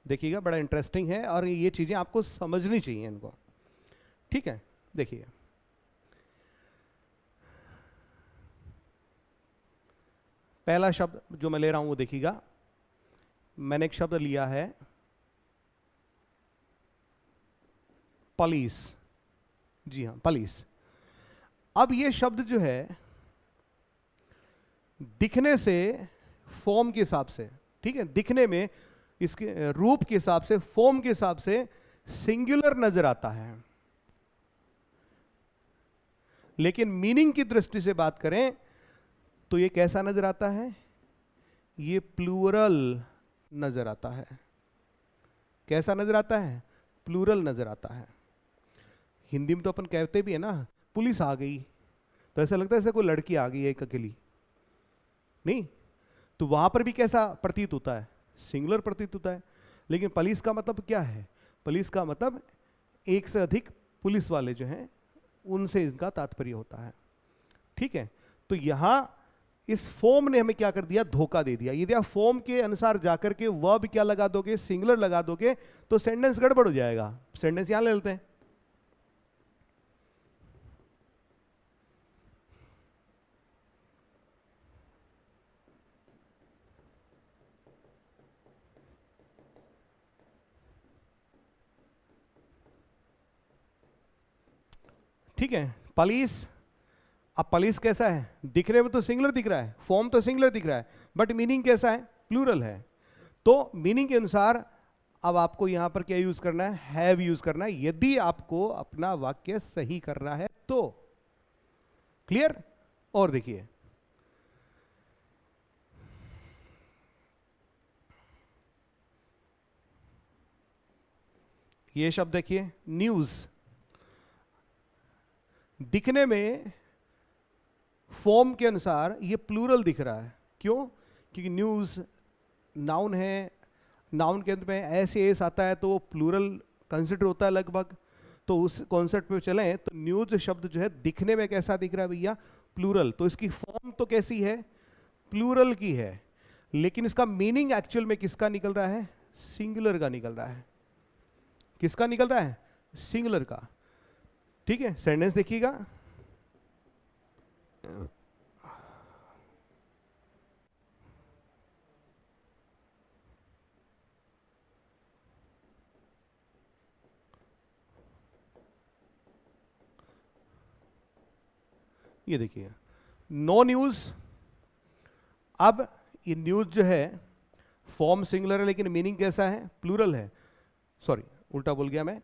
देखिएगा, बड़ा इंटरेस्टिंग है और ये चीजें आपको समझनी चाहिए इनको। ठीक है, देखिए पहला शब्द जो मैं ले रहा हूं वो देखिएगा, मैंने एक शब्द लिया है पुलिस। जी हां, पुलिस। अब ये शब्द जो है दिखने से, फॉर्म के हिसाब से, ठीक है, दिखने में इसके रूप के हिसाब से, फॉर्म के हिसाब से सिंगुलर नजर आता है, लेकिन मीनिंग की दृष्टि से बात करें तो ये कैसा नजर आता है? ये प्लूरल नजर आता है। कैसा नजर आता है? प्लूरल नजर आता है। हिंदी में तो अपन कहते भी है ना, पुलिस आ गई, तो ऐसा लगता है जैसे कोई लड़की आ गई है एक अकेली, नहीं? तो वहां पर भी कैसा प्रतीत होता है? सिंगुलर प्रतीत होता है। लेकिन पुलिस का मतलब क्या है? पुलिस का मतलब एक से अधिक पुलिस वाले जो हैं उनसे इनका तात्पर्य होता है। ठीक है, तो यहां इस फॉर्म ने हमें क्या कर दिया? धोखा दे दिया। यदि आप फॉर्म के अनुसार जाकर के वर्ब क्या लगा दोगे? सिंगुलर लगा दोगे तो सेंटेंस गड़बड़ हो जाएगा। सेंटेंस यहां ले लेते हैं, ठीक है, पुलिस। अब पुलिस कैसा है? दिखने में तो सिंगुलर दिख रहा है, फॉर्म तो सिंगुलर दिख रहा है, बट मीनिंग कैसा है? प्लूरल है। तो मीनिंग के अनुसार अब आपको यहां पर क्या यूज करना है? हैव यूज करना है, यदि आपको अपना वाक्य सही करना है तो। क्लियर? और देखिए, ये शब्द देखिए, न्यूज। दिखने में फॉर्म के अनुसार ये प्लूरल दिख रहा है। क्यों? क्योंकि न्यूज नाउन है, नाउन के अंत में ऐसे एस आता है तो वो प्लूरल कंसिडर होता है लगभग। तो उस कॉन्सेप्ट पे चलें तो न्यूज शब्द जो है दिखने में कैसा दिख रहा है भैया? प्लूरल। तो इसकी फॉर्म तो कैसी है? प्लूरल की है, लेकिन इसका मीनिंग एक्चुअल में किसका निकल रहा है? सिंगुलर का निकल रहा है। किसका निकल रहा है? सिंगुलर का। ठीक है, सेंटेंस देखिएगा, ये देखिए, नो न्यूज। अब ये न्यूज जो है फॉर्म सिंगुलर है लेकिन मीनिंग कैसा है? प्लूरल है। सॉरी, उल्टा बोल गया मैं।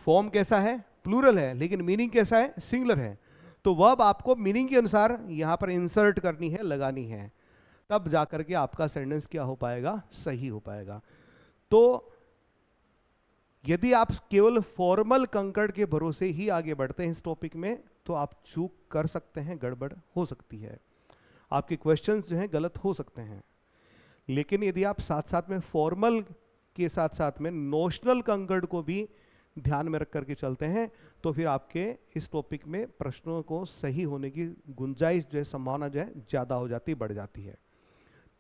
फॉर्म कैसा है? प्लूरल है, लेकिन मीनिंग कैसा है? सिंगुलर है। तो वर्ब आपको मीनिंग के अनुसार यहां पर इंसर्ट करनी है, लगानी है, तब जाकर के आपका सेंटेंस क्या हो पाएगा? सही हो पाएगा। तो यदि आप केवल फॉर्मल कंकड़ के भरोसे ही आगे बढ़ते हैं इस टॉपिक में तो आप चूक कर सकते हैं, गड़बड़ हो सकती है, आपके क्वेश्चंस जो हैं गलत हो सकते हैं। लेकिन यदि आप साथ साथ में फॉर्मल के साथ साथ में नोशनल कंकड़ को भी ध्यान में रख करके चलते हैं तो फिर आपके इस टॉपिक में प्रश्नों को सही होने की गुंजाइश जो है, संभावना जो है ज़्यादा हो जाती, बढ़ जाती है।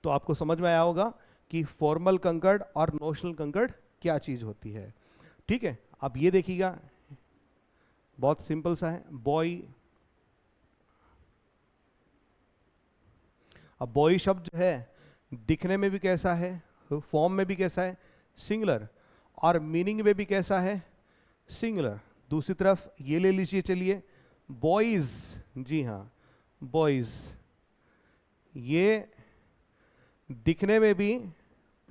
तो आपको समझ में आया होगा कि फॉर्मल कंकड़ और नोशनल कंकड़ क्या चीज़ होती है। ठीक है, अब ये देखिएगा, बहुत सिंपल सा है, बॉय। अब बॉय शब्द जो है दिखने में भी कैसा है? फॉर्म में भी कैसा है? सिंगुलर, और मीनिंग में भी कैसा है, सिंगुलर। दूसरी तरफ ये ले लीजिए, चलिए बॉयज, जी हाँ बॉयज, ये दिखने में भी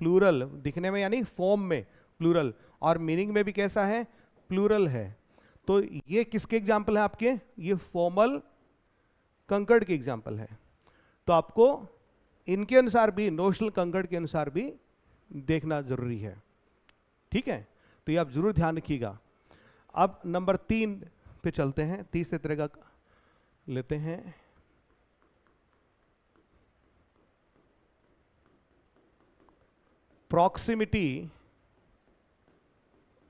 प्लूरल, दिखने में यानी फॉर्म में प्लूरल, और मीनिंग में भी कैसा है, प्लूरल है। तो ये किसके एग्जाम्पल है आपके, ये फॉर्मल कंकर्ड के एग्जाम्पल है। तो आपको इनके अनुसार भी, नोशनल कंकर्ड के अनुसार भी देखना जरूरी है, ठीक है। तो ये आप जरूर ध्यान रखिएगा। अब नंबर 3 पे चलते हैं, तीसरे तरह का लेते हैं। Proximity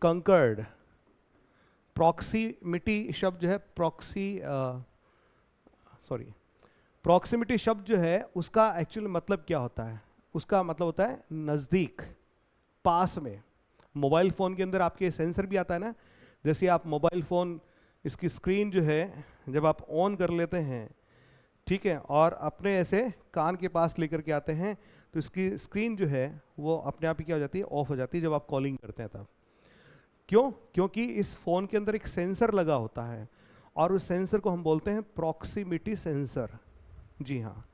conquered. प्रॉक्सिमिटी शब्द जो है, प्रॉक्सिमिटी शब्द जो है उसका एक्चुअल मतलब क्या होता है, उसका मतलब होता है नज़दीक, पास में। मोबाइल फ़ोन के अंदर आपके सेंसर भी आता है ना, जैसे आप मोबाइल फ़ोन, इसकी स्क्रीन जो है जब आप ऑन कर लेते हैं, ठीक है, और अपने ऐसे कान के पास लेकर के आते हैं, तो इसकी स्क्रीन जो है वो अपने आप ही क्या हो जाती है, ऑफ हो जाती है जब आप कॉलिंग करते हैं तब। क्यों? क्योंकि इस फ़ोन के अंदर एक सेंसर लगा होता है, और उस सेंसर को हम बोलते हैं प्रॉक्सिमिटी सेंसर, जी हाँ।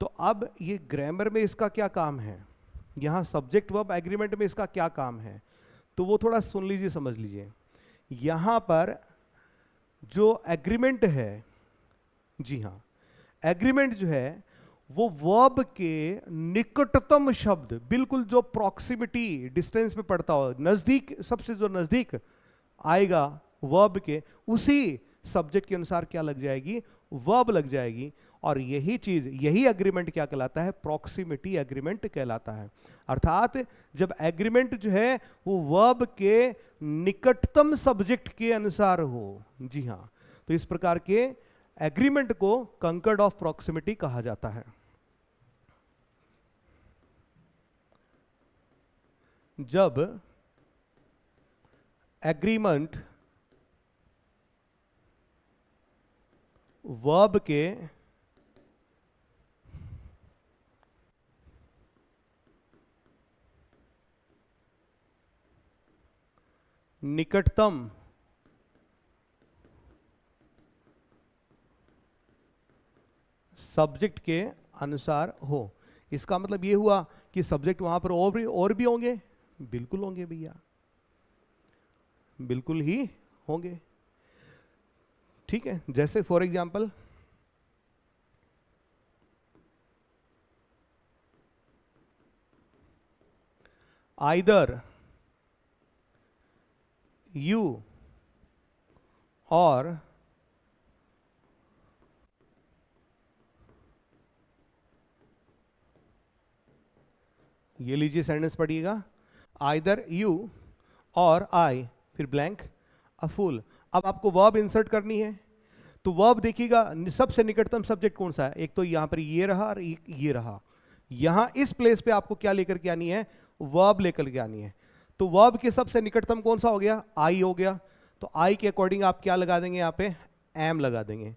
तो अब ये ग्रामर में इसका क्या काम है, यहाँ सब्जेक्ट वर्ब एग्रीमेंट में इसका क्या काम है, तो वो थोड़ा सुन लीजिए, समझ लीजिए। यहाँ पर जो एग्रीमेंट है, जी हाँ, एग्रीमेंट जो है वो वर्ब के निकटतम शब्द, बिल्कुल जो प्रॉक्सिमिटी डिस्टेंस पे पड़ता हो, नजदीक, सबसे जो नजदीक आएगा वर्ब के, उसी सब्जेक्ट के अनुसार क्या लग जाएगी, वर्ब लग जाएगी। और यही चीज, यही एग्रीमेंट क्या कहलाता है, प्रॉक्सिमिटी एग्रीमेंट कहलाता है। अर्थात जब एग्रीमेंट जो है वो वर्ब के निकटतम सब्जेक्ट के अनुसार हो, जी हाँ, तो इस प्रकार के एग्रीमेंट को कंकर्ड ऑफ प्रॉक्सिमिटी कहा जाता है। जब एग्रीमेंट वर्ब के निकटतम सब्जेक्ट के अनुसार हो, इसका मतलब ये हुआ कि सब्जेक्ट वहां पर और भी होंगे, बिल्कुल होंगे भैया, बिल्कुल ही होंगे, ठीक है। जैसे फॉर एग्जांपल आइदर यू और ये लीजिए सेंटेंस पढ़िएगा, आइदर यू और आई, फिर ब्लैंक अ फूल। अब आपको वर्ब इंसर्ट करनी है, तो वर्ब देखिएगा सबसे निकटतम सब्जेक्ट कौन सा है, एक तो यहां पर ये रहा और ये रहा, यहां इस प्लेस पे आपको क्या लेकर के आनी है, वर्ब लेकर के आनी है। तो वर्ब के सबसे निकटतम कौन सा हो गया, आई हो गया, तो आई के अकॉर्डिंग आप क्या लगा देंगे, यहां पे एम लगा देंगे।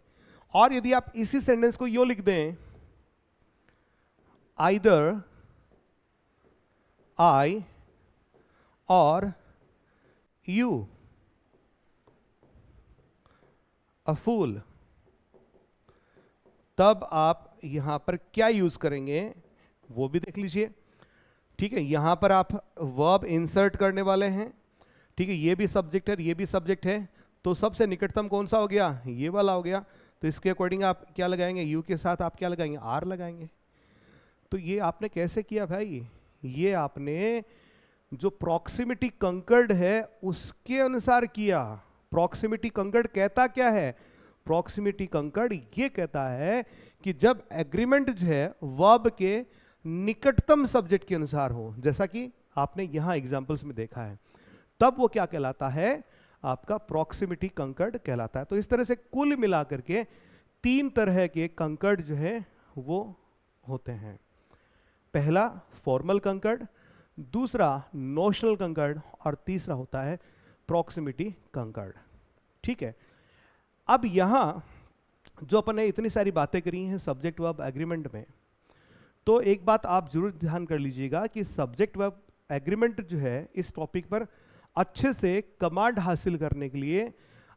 और यदि आप इसी सेंटेंस को यो लिख दें, आइदर आई और यू अ फूल, तब आप यहां पर क्या यूज करेंगे वो भी देख लीजिए, ठीक है। यहां पर आप वर्ब इंसर्ट करने वाले हैं, ठीक है, ये भी सब्जेक्ट है, ये भी सब्जेक्ट है, तो सबसे निकटतम कौन सा हो गया, ये वाला हो गया, तो इसके अकॉर्डिंग आप क्या लगाएंगे, यू के साथ आप क्या लगाएंगे, आर लगाएंगे। तो ये आपने कैसे किया भाई, ये आपने जो प्रॉक्सिमिटी कंकर्ड है उसके अनुसार किया। प्रॉक्सिमिटी कंकर्ड कहता क्या है, प्रॉक्सिमिटी कंकर्ड ये कहता है कि जब एग्रीमेंट जो है वर्ब के निकटतम सब्जेक्ट के अनुसार हो, जैसा कि आपने यहां एग्जांपल्स में देखा है, तब वो क्या कहलाता है, आपका प्रॉक्सिमिटी कंकर्ड कहलाता है। तो इस तरह से कुल मिलाकर के 3 तरह के कंकर्ड जो है वो होते हैं। पहला फॉर्मल कंकर्ड, दूसरा नोशनल कंकर्ड, और तीसरा होता है प्रॉक्सिमिटी कंकर्ड, ठीक है। अब यहां जो अपन ने इतनी सारी बातें करी हैं सब्जेक्ट वर्ब एग्रीमेंट में, तो एक बात आप जरूर ध्यान कर लीजिएगा कि सब्जेक्ट वर्ब एग्रीमेंट जो है इस टॉपिक पर अच्छे से कमांड हासिल करने के लिए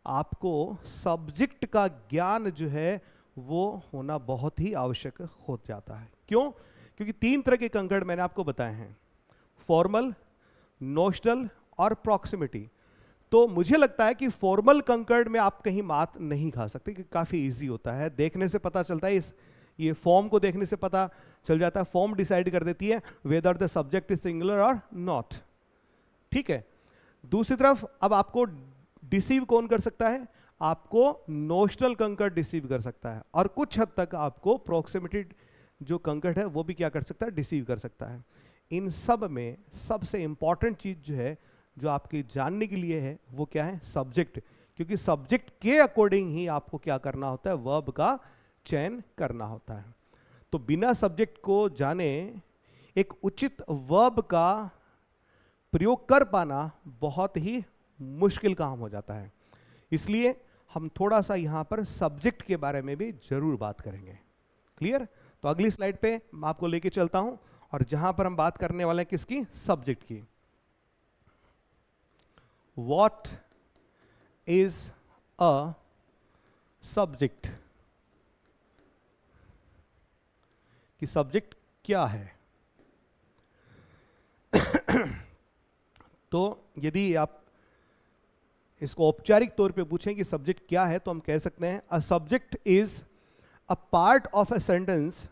आपको सब्जेक्ट का ज्ञान जो है वो होना बहुत ही आवश्यक हो जाता है। क्यों? क्योंकि 3 तरह के कंकर्ड मैंने आपको बताए हैं, फॉर्मल, नोशनल और प्रॉक्सिमिटी। तो मुझे लगता है कि फॉर्मल कंकर्ड में आप कहीं मात नहीं खा सकते, कि काफी इजी होता है, देखने से पता चलता है, ये फॉर्म को देखने से पता चल जाता है, फॉर्म डिसाइड कर देती है whether the subject is singular और नॉट। ठीक है। दूसरी तरफ अब आपको डिसीव कौन कर सकता है? आपको नोशनल कंकर्ड डिसीव कर सकता है, और कुछ हद तक आपको प्रॉक्सिमिटी जो कंकर्ड है वो भी क्या कर सकता है? डिसीव कर सकता है। इन सब में सबसे इंपॉर्टेंट चीज जो है जो आपकी जानने के लिए है वो क्या है? सब्जेक्ट। क्योंकि सब्जेक्ट के अकॉर्डिंग ही आपको क्या करना होता है? वर्ब का चयन करना होता है। तो बिना सब्जेक्ट को जाने एक उचित वर्ब का प्रयोग कर पाना बहुत ही मुश्किल काम हो जाता है। इसलिए हम थोड़ा सा यहां पर सब्जेक्ट के बारे में भी जरूर बात करेंगे। क्लियर? तो अगली स्लाइड पे मैं आपको लेके चलता हूं, और जहां पर हम बात करने वाले हैं किसकी? सब्जेक्ट की। What is a subject? कि सब्जेक्ट क्या है? तो यदि आप इसको औपचारिक तौर पे पूछें कि सब्जेक्ट क्या है, तो हम कह सकते हैं a subject is a part of a sentence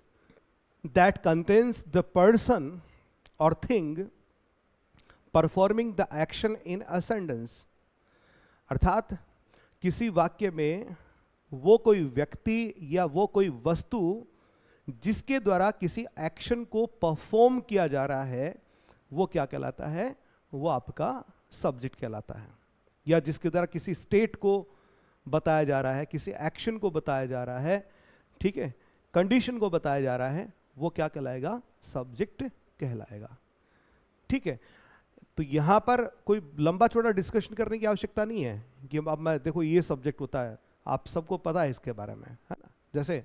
that contains the person और thing performing the action in a sentence. अर्थात किसी वाक्य में वो कोई व्यक्ति या वो कोई वस्तु जिसके द्वारा किसी एक्शन को परफॉर्म किया जा रहा है, वो क्या कहलाता है? वो आपका सब्जेक्ट कहलाता है। या जिसके द्वारा किसी स्टेट को बताया जा रहा है, किसी एक्शन को बताया जा रहा है, ठीक है, कंडीशन को बताया जा रहा है, वो क्या कहलाएगा? सब्जेक्ट कहलाएगा। ठीक है। तो यहां पर कोई लंबा चौड़ा डिस्कशन करने की आवश्यकता नहीं है कि अब मैं देखो ये सब्जेक्ट होता है, आप सबको पता है इसके बारे में, है ना? जैसे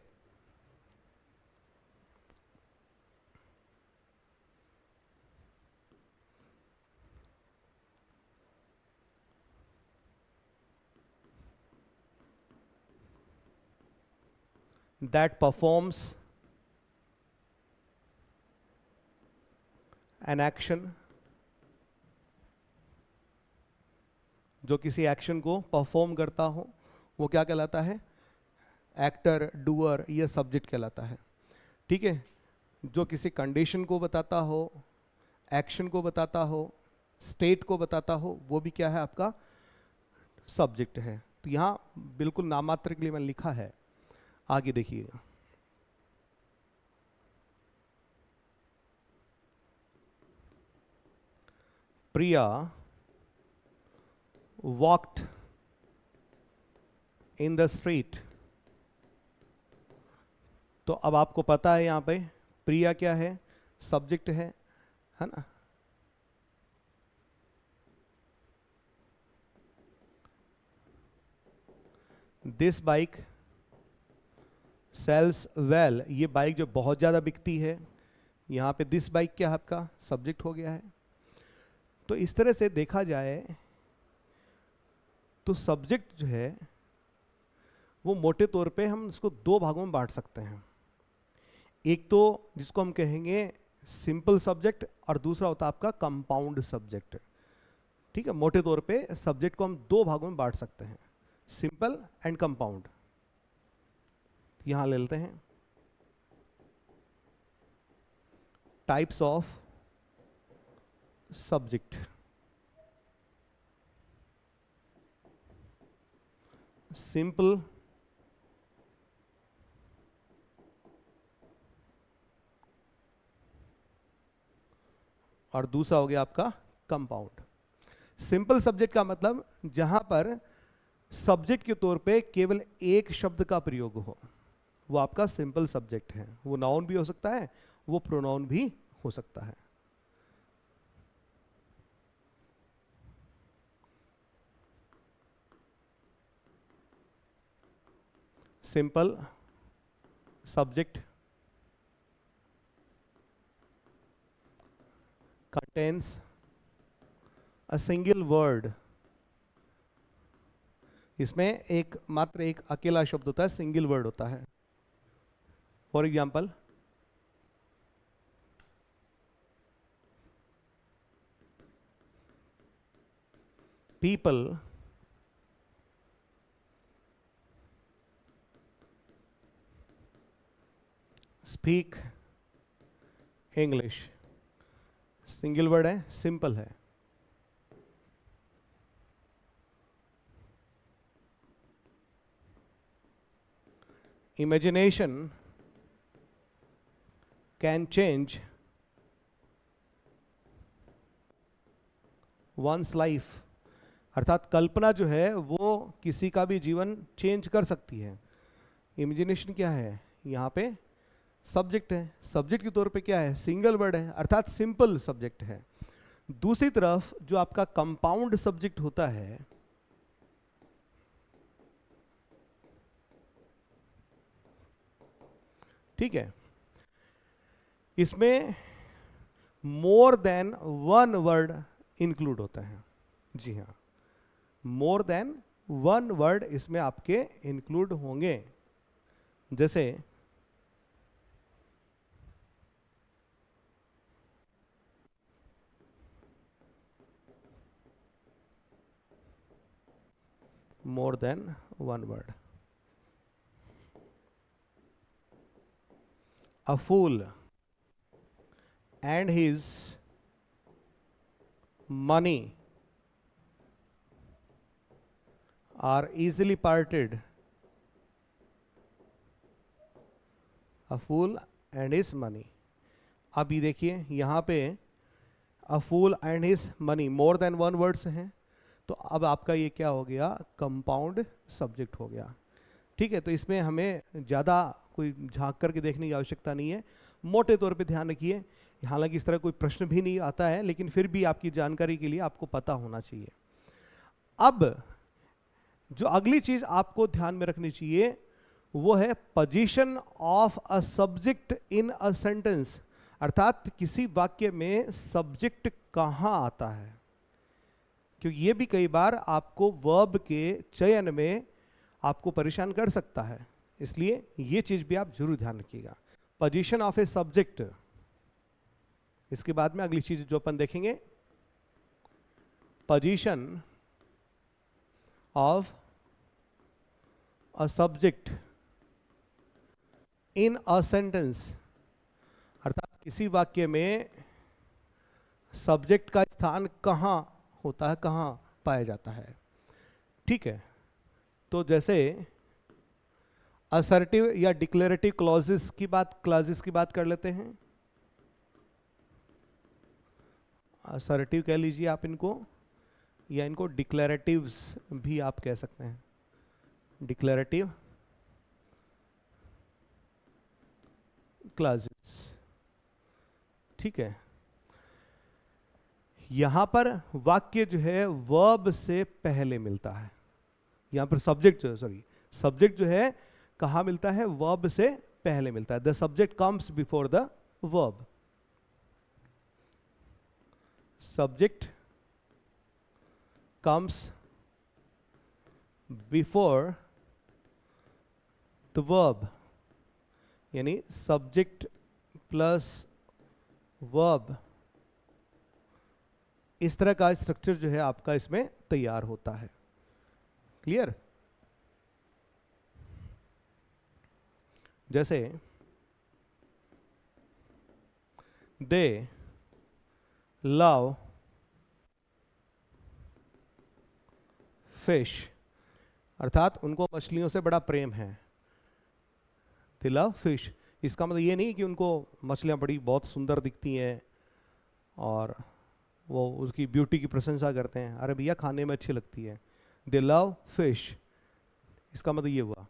that performs an action, जो किसी एक्शन को परफॉर्म करता हो वो क्या कहलाता है? एक्टर, डूअर, ये सब्जेक्ट कहलाता है। ठीक है। जो किसी कंडीशन को बताता हो, एक्शन को बताता हो, स्टेट को बताता हो, वो भी क्या है? आपका सब्जेक्ट है। तो यहां बिल्कुल नाममात्र के लिए मैंने लिखा है, आगे देखिएगा। प्रिया वॉक्ड इन द स्ट्रीट। तो अब आपको पता है यहां पे प्रिया क्या है? सब्जेक्ट है ना? दिस बाइक सेल्स वेल, ये बाइक जो बहुत ज्यादा बिकती है, यहां पे दिस बाइक क्या है? आपका सब्जेक्ट हो गया है। तो इस तरह से देखा जाए तो सब्जेक्ट जो है वो मोटे तौर पे हम इसको 2 भागों में बांट सकते हैं। एक तो जिसको हम कहेंगे सिंपल सब्जेक्ट, और दूसरा होता है आपका कंपाउंड सब्जेक्ट। ठीक है। मोटे तौर पे सब्जेक्ट को हम 2 भागों में बांट सकते हैं, सिंपल एंड कंपाउंड। यहां ले लेते हैं टाइप्स ऑफ सब्जेक्ट। सिंपल, और दूसरा हो गया आपका कंपाउंड। सिंपल सब्जेक्ट का मतलब जहां पर सब्जेक्ट के तौर पे केवल एक शब्द का प्रयोग हो, वो आपका सिंपल सब्जेक्ट है। वो नाउन भी हो सकता है, वो प्रोनाउन भी हो सकता है। Simple subject contains a single word, इसमें मात्र एक अकेला शब्द होता है, सिंगल वर्ड होता है। For example, people speak English, single word है, सिंपल है। Imagination can change one's life, अर्थात कल्पना जो है वो किसी का भी जीवन चेंज कर सकती है। इमेजिनेशन क्या है, यहाँ पे सब्जेक्ट है, सब्जेक्ट के तौर पे क्या है, सिंगल वर्ड है, अर्थात सिंपल सब्जेक्ट है। दूसरी तरफ जो आपका कंपाउंड सब्जेक्ट होता है, ठीक है, इसमें more than one word include होता है। जी हाँ, मोर देन वन वर्ड इसमें आपके इंक्लूड होंगे। जैसे more than one word, a fool and his money are easily parted. A fool and his money. अब ये देखिए यहाँ पे a fool and his money more than one words हैं, तो अब आपका ये क्या हो गया, कंपाउंड सब्जेक्ट हो गया। ठीक है, तो इसमें हमें ज़्यादा कोई झांक करके देखने की आवश्यकता नहीं है, मोटे तौर पे ध्यान रखिए। हालांकि इस तरह कोई प्रश्न भी नहीं आता है, लेकिन फिर भी आपकी जानकारी के लिए आपको पता होना चाहिए। अब जो अगली चीज आपको ध्यान में रखनी चाहिए वो है position of a subject in a sentence, अर्थात किसी वाक्य में सब्जेक्ट कहाँ आता है, क्योंकि ये भी कई बार आपको वर्ब के चयन में आपको परेशान कर सकता है, इसलिए ये चीज भी आप जरूर ध्यान रखिएगा। पोजीशन ऑफ ए सब्जेक्ट, इसके बाद में अगली चीज जो अपन देखेंगे, position of a subject in a sentence, अर्थात किसी वाक्य में सब्जेक्ट का स्थान कहाँ होता है, कहाँ पाया जाता है। ठीक है, तो जैसे असर्टिव या डिक्लेरेटिव क्लॉजेस की बात कर लेते हैं। असर्टिव कह लीजिए आप इनको, या इनको डिक्लेरेटिव्स भी आप कह सकते हैं, डिक्लेरेटिव क्लॉजेस। ठीक है, यहां पर वाक्य जो है वर्ब से पहले मिलता है, यहां पर सब्जेक्ट जो है कहां मिलता है, वर्ब से पहले मिलता है। The subject comes before the verb, subject comes before the verb, यानी सब्जेक्ट प्लस वर्ब, इस तरह का स्ट्रक्चर जो है आपका इसमें तैयार होता है। क्लियर? जैसे दे लव फिश, अर्थात उनको मछलियों से बड़ा प्रेम है। दे लव फिश, इसका मतलब ये नहीं कि उनको मछलियां बड़ी बहुत सुंदर दिखती हैं और वो उसकी ब्यूटी की प्रशंसा करते हैं, अरे भैया खाने में अच्छी लगती है। दे लव फिश, इसका मतलब ये हुआ।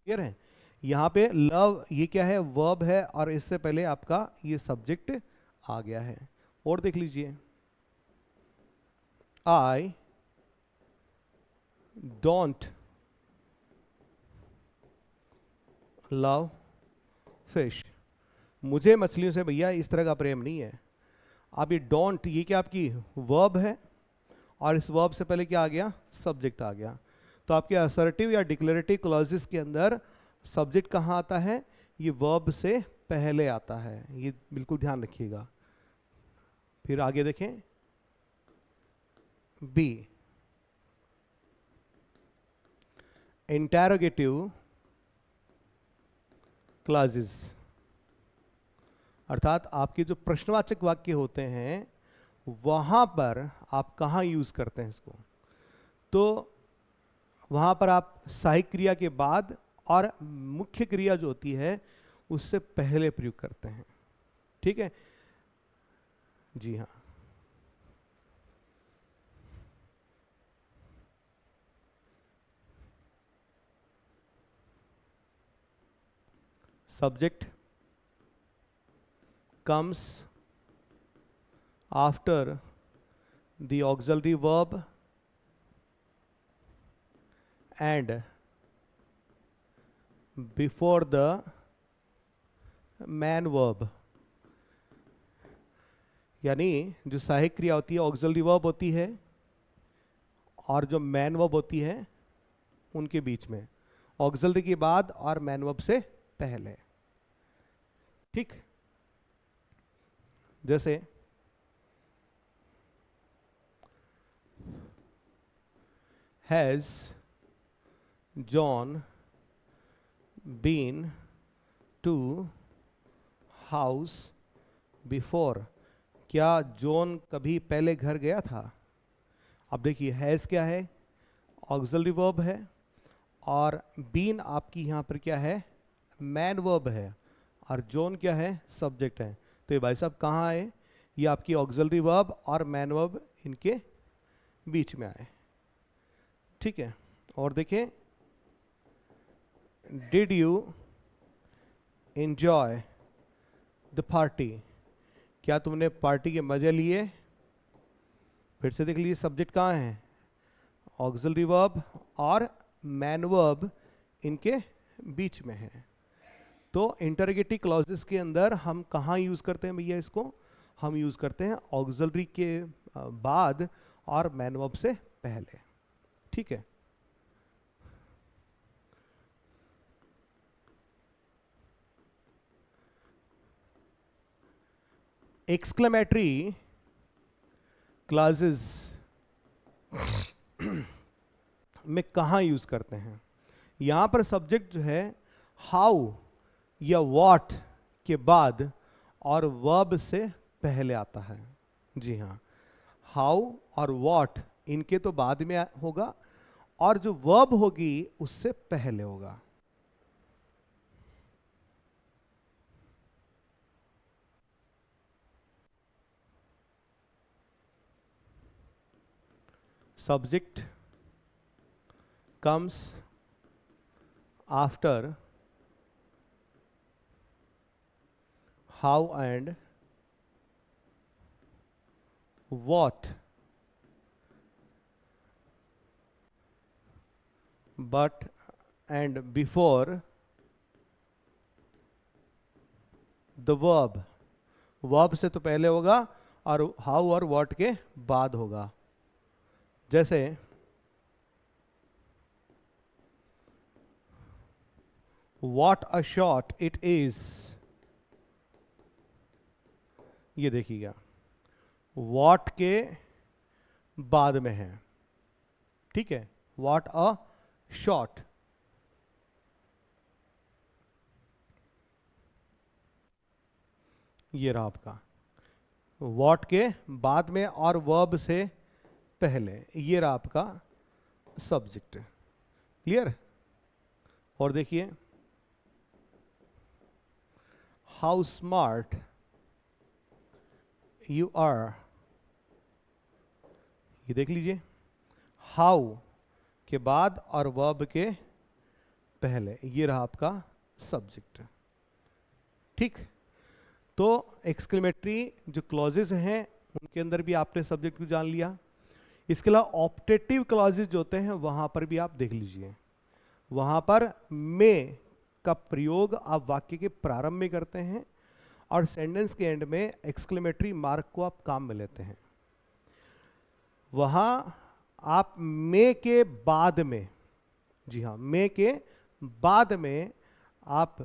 क्लियर है? यहाँ पे लव ये क्या है, वर्ब है, और इससे पहले आपका ये सब्जेक्ट आ गया है। और देख लीजिए, आई डोंट लव फिश, मुझे मछलियों से भैया इस तरह का प्रेम नहीं है। अब ये डोंट, ये क्या आपकी वर्ब है, और इस वर्ब से पहले क्या आ गया, सब्जेक्ट आ गया। तो आपके असर्टिव या डिक्लेरेटिव क्लॉजेस के अंदर सब्जेक्ट कहाँ आता है, ये वर्ब से पहले आता है, ये बिल्कुल ध्यान रखिएगा। फिर आगे देखें, बी, इंटरोगेटिव क्लॉजेस, अर्थात आपके जो प्रश्नवाचक वाक्य होते हैं वहां पर आप कहाँ यूज करते हैं इसको, तो वहां पर आप सहायक क्रिया के बाद और मुख्य क्रिया जो होती है उससे पहले प्रयोग करते हैं। ठीक है जी हाँ। Subject comes after the auxiliary verb and before the main verb। यानी जो सहायक क्रिया होती है ऑक्सिलरी वर्ब होती है और जो मैन वर्ब होती है उनके बीच में, ऑक्सिलरी के बाद और मैन वर्ब से पहले। ठीक, जैसे has John been to house before, क्या जॉन कभी पहले घर गया था। अब देखिए हैज क्या है, ऑक्सिलरी वर्ब है, और बीन आपकी यहां पर क्या है, मैन वर्ब है, और जॉन क्या है, सब्जेक्ट है। तो ये भाई साहब कहाँ आए, ये आपकी ऑक्सिलरी वर्ब और मैन वर्ब इनके बीच में आए। ठीक है, और देखिए did you enjoy the party, क्या तुमने पार्टी के मजे लिए। फिर से देख लीजिए सब्जेक्ट कहाँ है, ऑक्सिलरी वर्ब और मैन वर्ब इनके बीच में है। तो इंटरोगेटिव क्लॉजेस के अंदर हम कहाँ यूज करते हैं भैया इसको, हम यूज करते हैं ऑक्सिलरी के बाद और मैन वर्ब से पहले। ठीक है, एक्सक्लेमेटरी क्लॉजेस में कहाँ यूज करते हैं, यहां पर सब्जेक्ट जो है हाउ या व्हाट के बाद और वर्ब से पहले आता है। जी हाँ, हाउ और व्हाट इनके तो बाद में होगा और जो वर्ब होगी उससे पहले होगा। Subject comes after how and what, but and before the verb, verb से तो पहले होगा और how और what के बाद होगा। जैसे what a shot it is, ये देखिएगा what के बाद में है। ठीक है, what a shot, ये रहा आपका what के बाद में और verb से पहले, ये रहा आपका सब्जेक्ट। क्लियर, और देखिए हाउ स्मार्ट यू आर, ये देख लीजिए हाउ के बाद और वर्ब के पहले, ये रहा आपका सब्जेक्ट। ठीक, तो एक्सक्लेमेटरी जो क्लॉजेस हैं उनके अंदर भी आपने सब्जेक्ट को जान लिया। इसके अलावा ऑप्टेटिव क्लॉजेस जो होते हैं वहां पर भी आप देख लीजिए, वहां पर में का प्रयोग आप वाक्य के प्रारंभ में करते हैं और सेंटेंस के एंड में एक्सक्लेमेटरी मार्क को आप काम में लेते हैं। वहां आप मे के बाद में, जी हाँ, मे के बाद में आप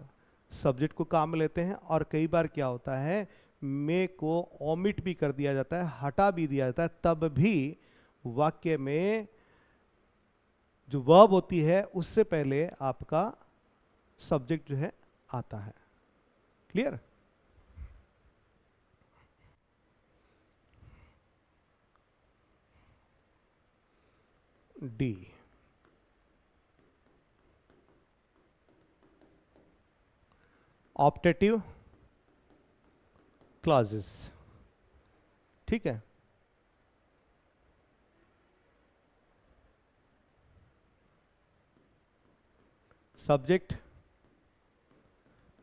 सब्जेक्ट को काम में लेते हैं। और कई बार क्या होता है, मे को ओमिट भी कर दिया जाता है, हटा भी दिया जाता है, तब भी वाक्य में जो वर्ब होती है उससे पहले आपका सब्जेक्ट जो है आता है। क्लियर? D, optative clauses. ठीक है, subject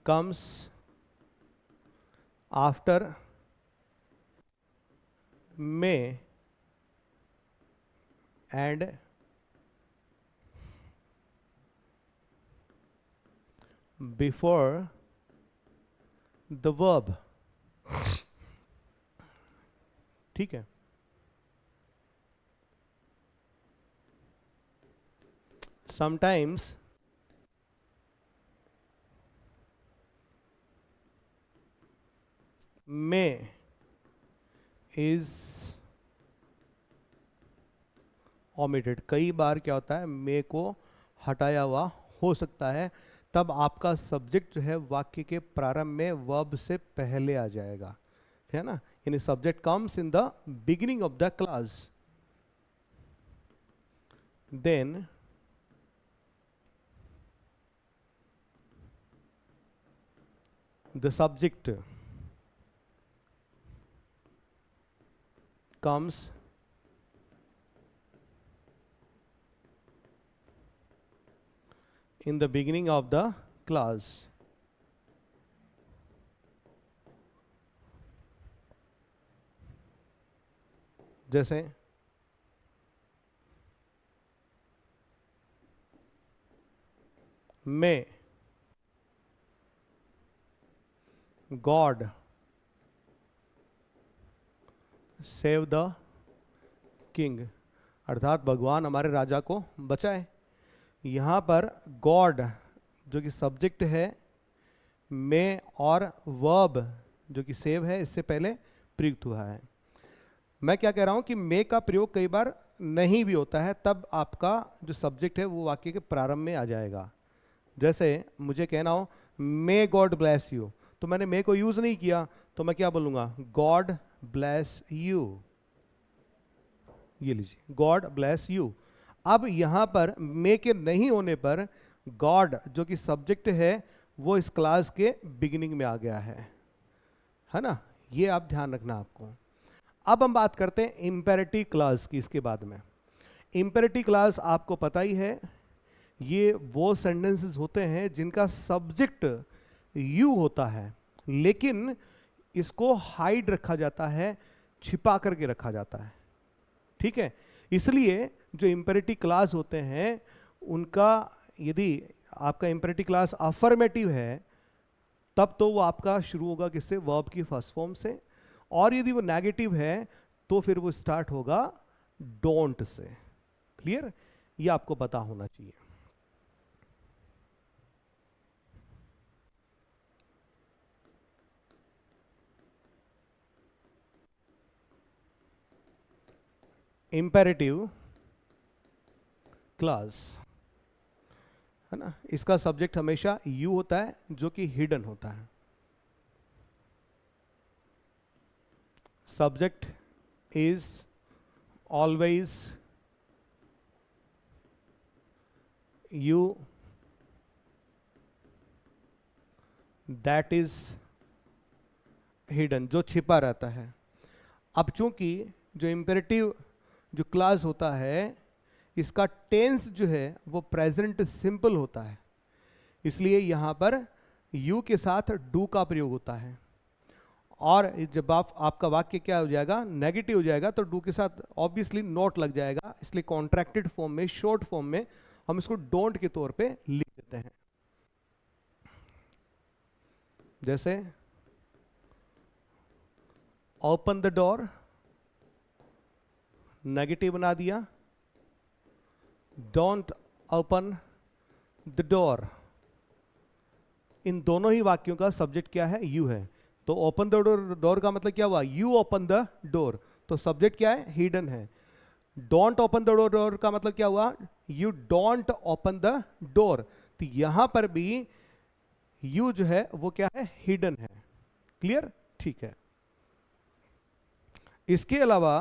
comes after may and before the verb. ठीक है, समटाइम्स मे इज ओमिटेड। कई बार क्या होता है, मे को हटाया हुआ हो सकता है, तब आपका सब्जेक्ट जो है वाक्य के प्रारंभ में वर्ब से पहले आ जाएगा, है ना। यानी subject comes in the beginning of the class, then the subject comes in the beginning of the class। जैसे may God save the king, अर्थात भगवान हमारे राजा को बचाए। यहाँ पर गॉड जो कि सब्जेक्ट है, मे और वर्ब जो कि सेव है इससे पहले प्रयुक्त हुआ है। मैं क्या कह रहा हूं कि मे का प्रयोग कई बार नहीं भी होता है, तब आपका जो सब्जेक्ट है वो वाक्य के प्रारंभ में आ जाएगा। जैसे मुझे कहना हो मे गॉड ब्लेस यू, तो मैंने मे को यूज नहीं किया, तो मैं क्या बोलूंगा, गॉड ब्लेस यू। ये लीजिए, गॉड ब्लेस यू। अब यहां पर मे के नहीं होने पर गॉड जो कि सब्जेक्ट है वो इस क्लास के बिगिनिंग में आ गया है ना। ये आप ध्यान रखना आपको। अब हम बात करते हैं इंपेरेटिव क्लॉज की। इसके बाद में इंपेरेटिव क्लॉज आपको पता ही है, ये वो सेंटेंसेस होते हैं जिनका सब्जेक्ट यू होता है, लेकिन इसको हाइड रखा जाता है, छिपा करके रखा जाता है। ठीक है, इसलिए जो इंपेरेटिव क्लॉज होते हैं उनका, यदि आपका इंपेरेटिव क्लॉज अफर्मेटिव है तब तो वो आपका शुरू होगा किससे, वर्ब की फर्स्ट फॉर्म से, और यदि वो नेगेटिव है तो फिर वो स्टार्ट होगा डोंट से। क्लियर? ये आपको पता होना चाहिए। इंपेरेटिव क्लॉज है ना, इसका सब्जेक्ट हमेशा यू होता है जो कि हिडन होता है। Subject is always you that is hidden, जो छिपा रहता है। अब चूंकि जो इंपेरेटिव जो क्लॉज होता है इसका टेंस जो है वो प्रेजेंट सिंपल होता है, इसलिए यहां पर यू के साथ डू का प्रयोग होता है। और जब आपका वाक्य क्या हो जाएगा, नेगेटिव हो जाएगा, तो डू के साथ ऑब्वियसली नोट लग जाएगा, इसलिए कॉन्ट्रैक्टेड फॉर्म में, शॉर्ट फॉर्म में हम इसको डोंट के तौर पे लिख देते हैं। जैसे ओपन द डोर नेगेटिव बना दिया, डोंट ओपन द डोर। इन दोनों ही वाक्यों का सब्जेक्ट क्या है? यू है। तो ओपन द डोर का मतलब क्या हुआ? You open the door. तो सब्जेक्ट क्या है? हिडन है। डोंट ओपन द डोर का मतलब क्या हुआ? You don't open the door. तो यहां पर भी यू जो है वो क्या है? हिडन है। क्लियर? ठीक है। इसके अलावा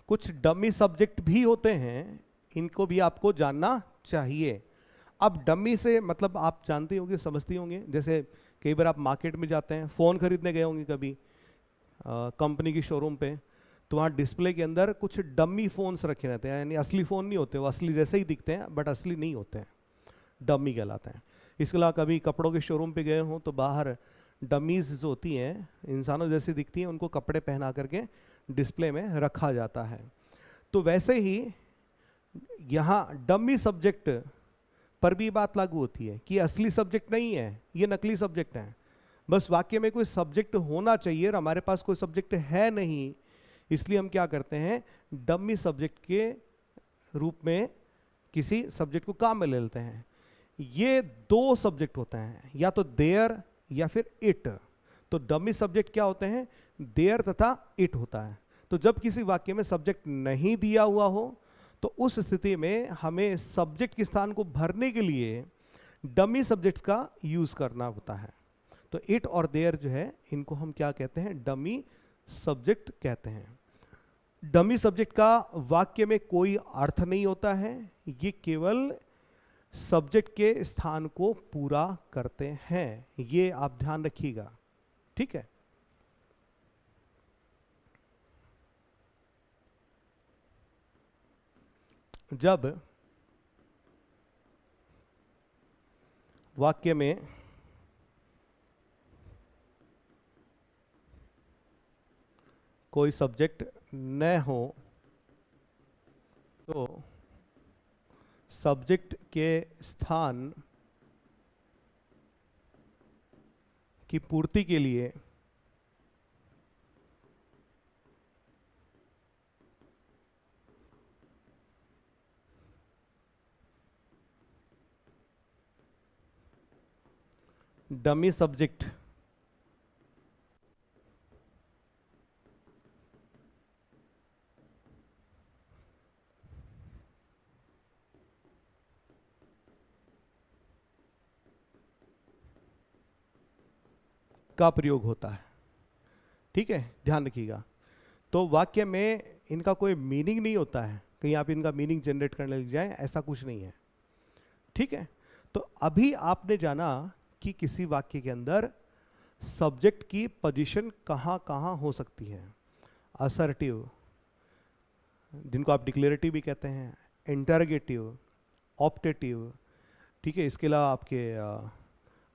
कुछ डमी सब्जेक्ट भी होते हैं, इनको भी आपको जानना चाहिए। अब डमी से मतलब आप जानते होंगे, समझते होंगे, जैसे कई बार आप मार्केट में जाते हैं, फ़ोन खरीदने गए होंगे कभी कंपनी की शोरूम पे, तो वहाँ डिस्प्ले के अंदर कुछ डमी फ़ोन्स रखे रहते हैं, यानी असली फ़ोन नहीं होते, वो असली जैसे ही दिखते हैं बट असली नहीं होते हैं, डमी कहलाते हैं। इसके अलावा कभी कपड़ों के शोरूम पे गए हों तो बाहर डमीज जो होती हैं, इंसानों जैसी दिखती हैं, उनको कपड़े पहना करके डिस्प्ले में रखा जाता है। तो वैसे ही यहाँ डमी सब्जेक्ट पर भी बात लागू होती है कि असली सब्जेक्ट नहीं है, ये नकली सब्जेक्ट है। बस वाक्य में कोई सब्जेक्ट होना चाहिए और हमारे पास कोई सब्जेक्ट है नहीं, इसलिए हम क्या करते हैं? डमी सब्जेक्ट के रूप में किसी सब्जेक्ट को काम में ले लेते हैं। ये दो सब्जेक्ट होते हैं, या तो देयर या फिर इट। तो डमी सब्जेक्ट क्या होते हैं? देयर तथा इट होता है। तो जब किसी वाक्य में सब्जेक्ट नहीं दिया हुआ हो तो उस स्थिति में हमें सब्जेक्ट के स्थान को भरने के लिए डमी सब्जेक्ट्स का यूज करना होता है। तो इट और देयर जो है, इनको हम क्या कहते हैं? डमी सब्जेक्ट कहते हैं। डमी सब्जेक्ट का वाक्य में कोई अर्थ नहीं होता है, ये केवल सब्जेक्ट के स्थान को पूरा करते हैं, ये आप ध्यान रखिएगा। ठीक है। जब वाक्य में कोई सब्जेक्ट न हो तो सब्जेक्ट के स्थान की पूर्ति के लिए डमी सब्जेक्ट का प्रयोग होता है। ठीक है, ध्यान रखिएगा। तो वाक्य में इनका कोई मीनिंग नहीं होता है, कहीं आप इनका मीनिंग जनरेट करने लग जाएं, ऐसा कुछ नहीं है। ठीक है। तो अभी आपने जाना कि किसी वाक्य के अंदर सब्जेक्ट की पोजीशन कहाँ कहाँ हो सकती है। असर्टिव, जिनको आप डिक्लेरेटिव भी कहते हैं, इंटरोगेटिव, ऑप्टेटिव। ठीक है। इसके अलावा आपके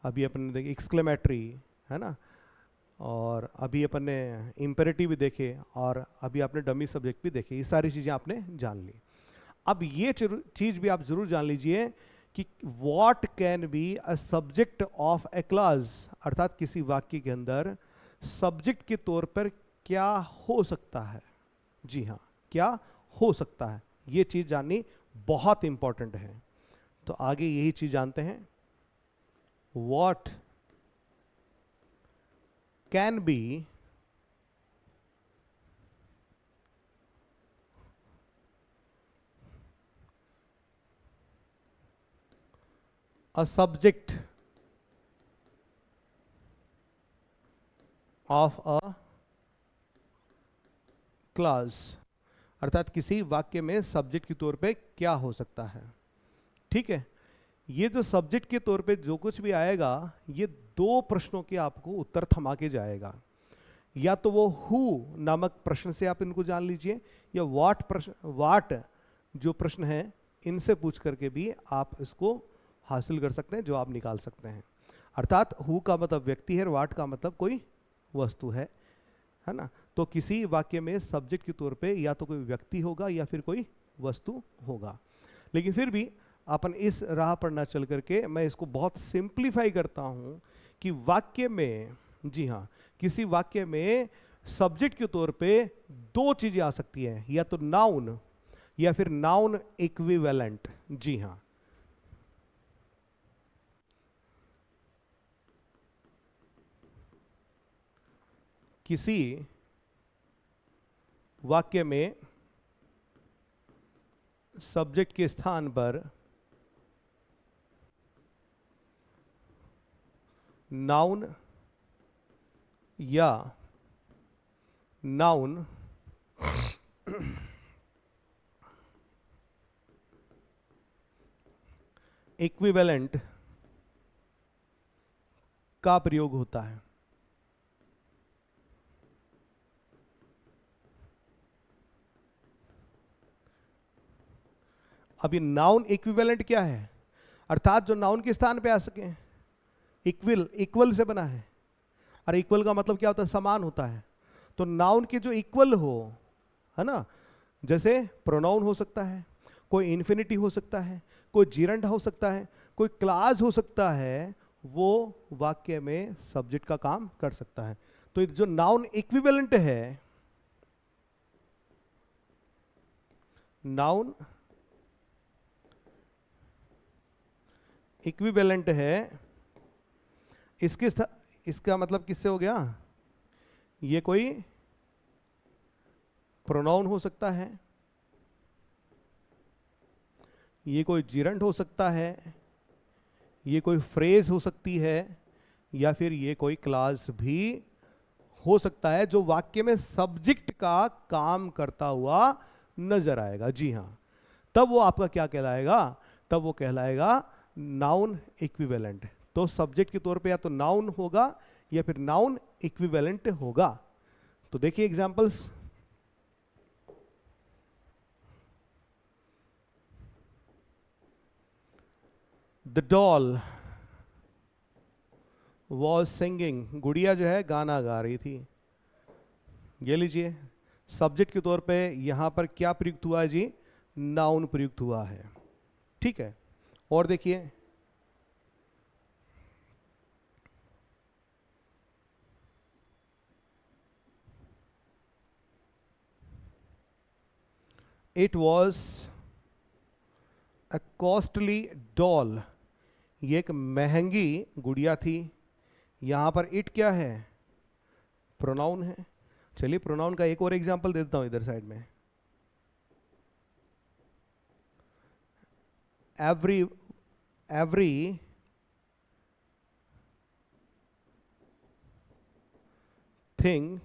अभी अपन देखे एक्सक्लेमेटरी, है ना, और अभी अपन ने इम्पेरेटिव भी देखे, और अभी आपने डमी सब्जेक्ट भी देखे। ये सारी चीज़ें आपने जान ली। अब ये चीज़ भी आप ज़रूर जान लीजिए कि what can be a subject of A clause, अर्थात किसी वाक्य के अंदर सब्जेक्ट के तौर पर क्या हो सकता है। जी हाँ, क्या हो सकता है, ये चीज़ जाननी बहुत इंपॉर्टेंट है। तो आगे यही चीज़ जानते हैं। What can be a subject of a clause, अर्थात किसी वाक्य में सब्जेक्ट के तौर पे क्या हो सकता है। ठीक है। ये जो सब्जेक्ट के तौर पे जो कुछ भी आएगा, ये दो प्रश्नों के आपको उत्तर थमा के जाएगा। या तो वो हु नामक प्रश्न से आप इनको जान लीजिए, या व्हाट प्रश्न, व्हाट जो प्रश्न है इनसे पूछ करके भी आप इसको हासिल कर सकते हैं, जवाब निकाल सकते हैं। अर्थात हु का मतलब व्यक्ति है, व्हाट का मतलब कोई वस्तु है ना। तो किसी वाक्य में सब्जेक्ट के तौर पे या तो कोई व्यक्ति होगा या फिर कोई वस्तु होगा। लेकिन फिर भी अपन इस राह पर ना चल करके मैं इसको बहुत सिंप्लीफाई करता हूँ कि वाक्य में, जी हाँ, किसी वाक्य में सब्जेक्ट के तौर पे दो चीजें आ सकती हैं, या तो नाउन या फिर नाउन इक्विवेलेंट। जी हाँ, किसी वाक्य में सब्जेक्ट के स्थान पर नाउन या नाउन इक्विवेलेंट का प्रयोग होता है। अब ये नाउन इक्विवेलेंट क्या है? अर्थात जो नाउन के स्थान पे आ सके। इक्वल से बना है, और इक्वल का मतलब क्या होता है? समान होता है। तो नाउन के जो इक्वल हो, है ना, जैसे प्रोनाउन हो सकता है, कोई इन्फिनिटी हो सकता है, कोई जीरंड हो सकता है, कोई क्लास हो सकता है, वो वाक्य में सब्जेक्ट का काम कर सकता है। तो जो नाउन इक्विवेलेंट है, नाउन इक्विवेलेंट है, इसका मतलब किससे हो गया? ये कोई प्रोनाउन हो सकता है, ये कोई जीरंड हो सकता है, ये कोई फ्रेज हो सकती है, या फिर ये कोई क्लास भी हो सकता है जो वाक्य में सब्जेक्ट का काम करता हुआ नजर आएगा। जी हाँ, तब वो आपका क्या कहलाएगा? तब वो कहलाएगा नाउन इक्विवेलेंट। तो सब्जेक्ट के तौर पे या तो नाउन होगा या फिर नाउन इक्विवेलेंट होगा। तो देखिए examples. The doll was singing, गुड़िया जो है गाना गा रही थी। ये लीजिए, सब्जेक्ट के तौर पे यहां पर क्या प्रयुक्त हुआ है जी? नाउन प्रयुक्त हुआ है। ठीक है, और देखिए it was a costly doll, ये एक महंगी गुड़िया थी। यहां पर इट क्या है? प्रोनाउन है। चलिए प्रोनाउन का एक और एग्जांपल दे देता हूं इधर साइड में। एवरी थिंग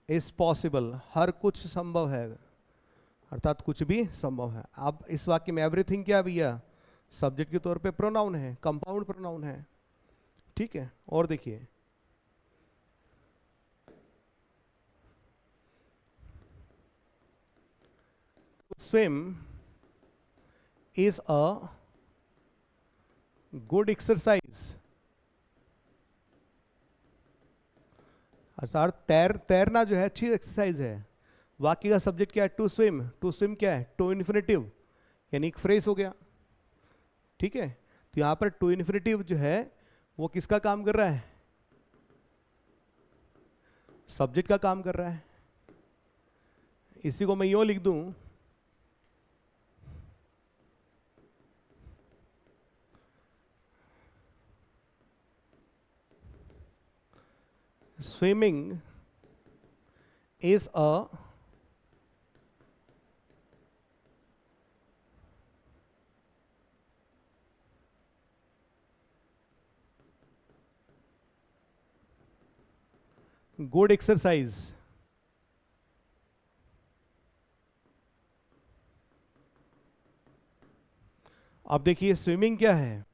इज पॉसिबल, हर कुछ संभव है, अर्थात कुछ भी संभव है। अब इस वाक्य में एवरीथिंग क्या भैया? सब्जेक्ट के तौर पे प्रोनाउन है, कंपाउंड प्रोनाउन है। ठीक है, और देखिए swim is a good exercise, अर्थात तैरना जो है अच्छी एक्सरसाइज है। वाक्य का सब्जेक्ट क्या है? To swim. टू स्विम क्या है? टू इन्फिनेटिव, यानी एक फ्रेज हो गया। ठीक है, तो यहां पर टू इन्फिनेटिव जो है वो किसका काम कर रहा है? सब्जेक्ट का काम कर रहा है। इसी को मैं यूं लिख दूं, swimming is a good exercise. अब देखिए स्विमिंग क्या है?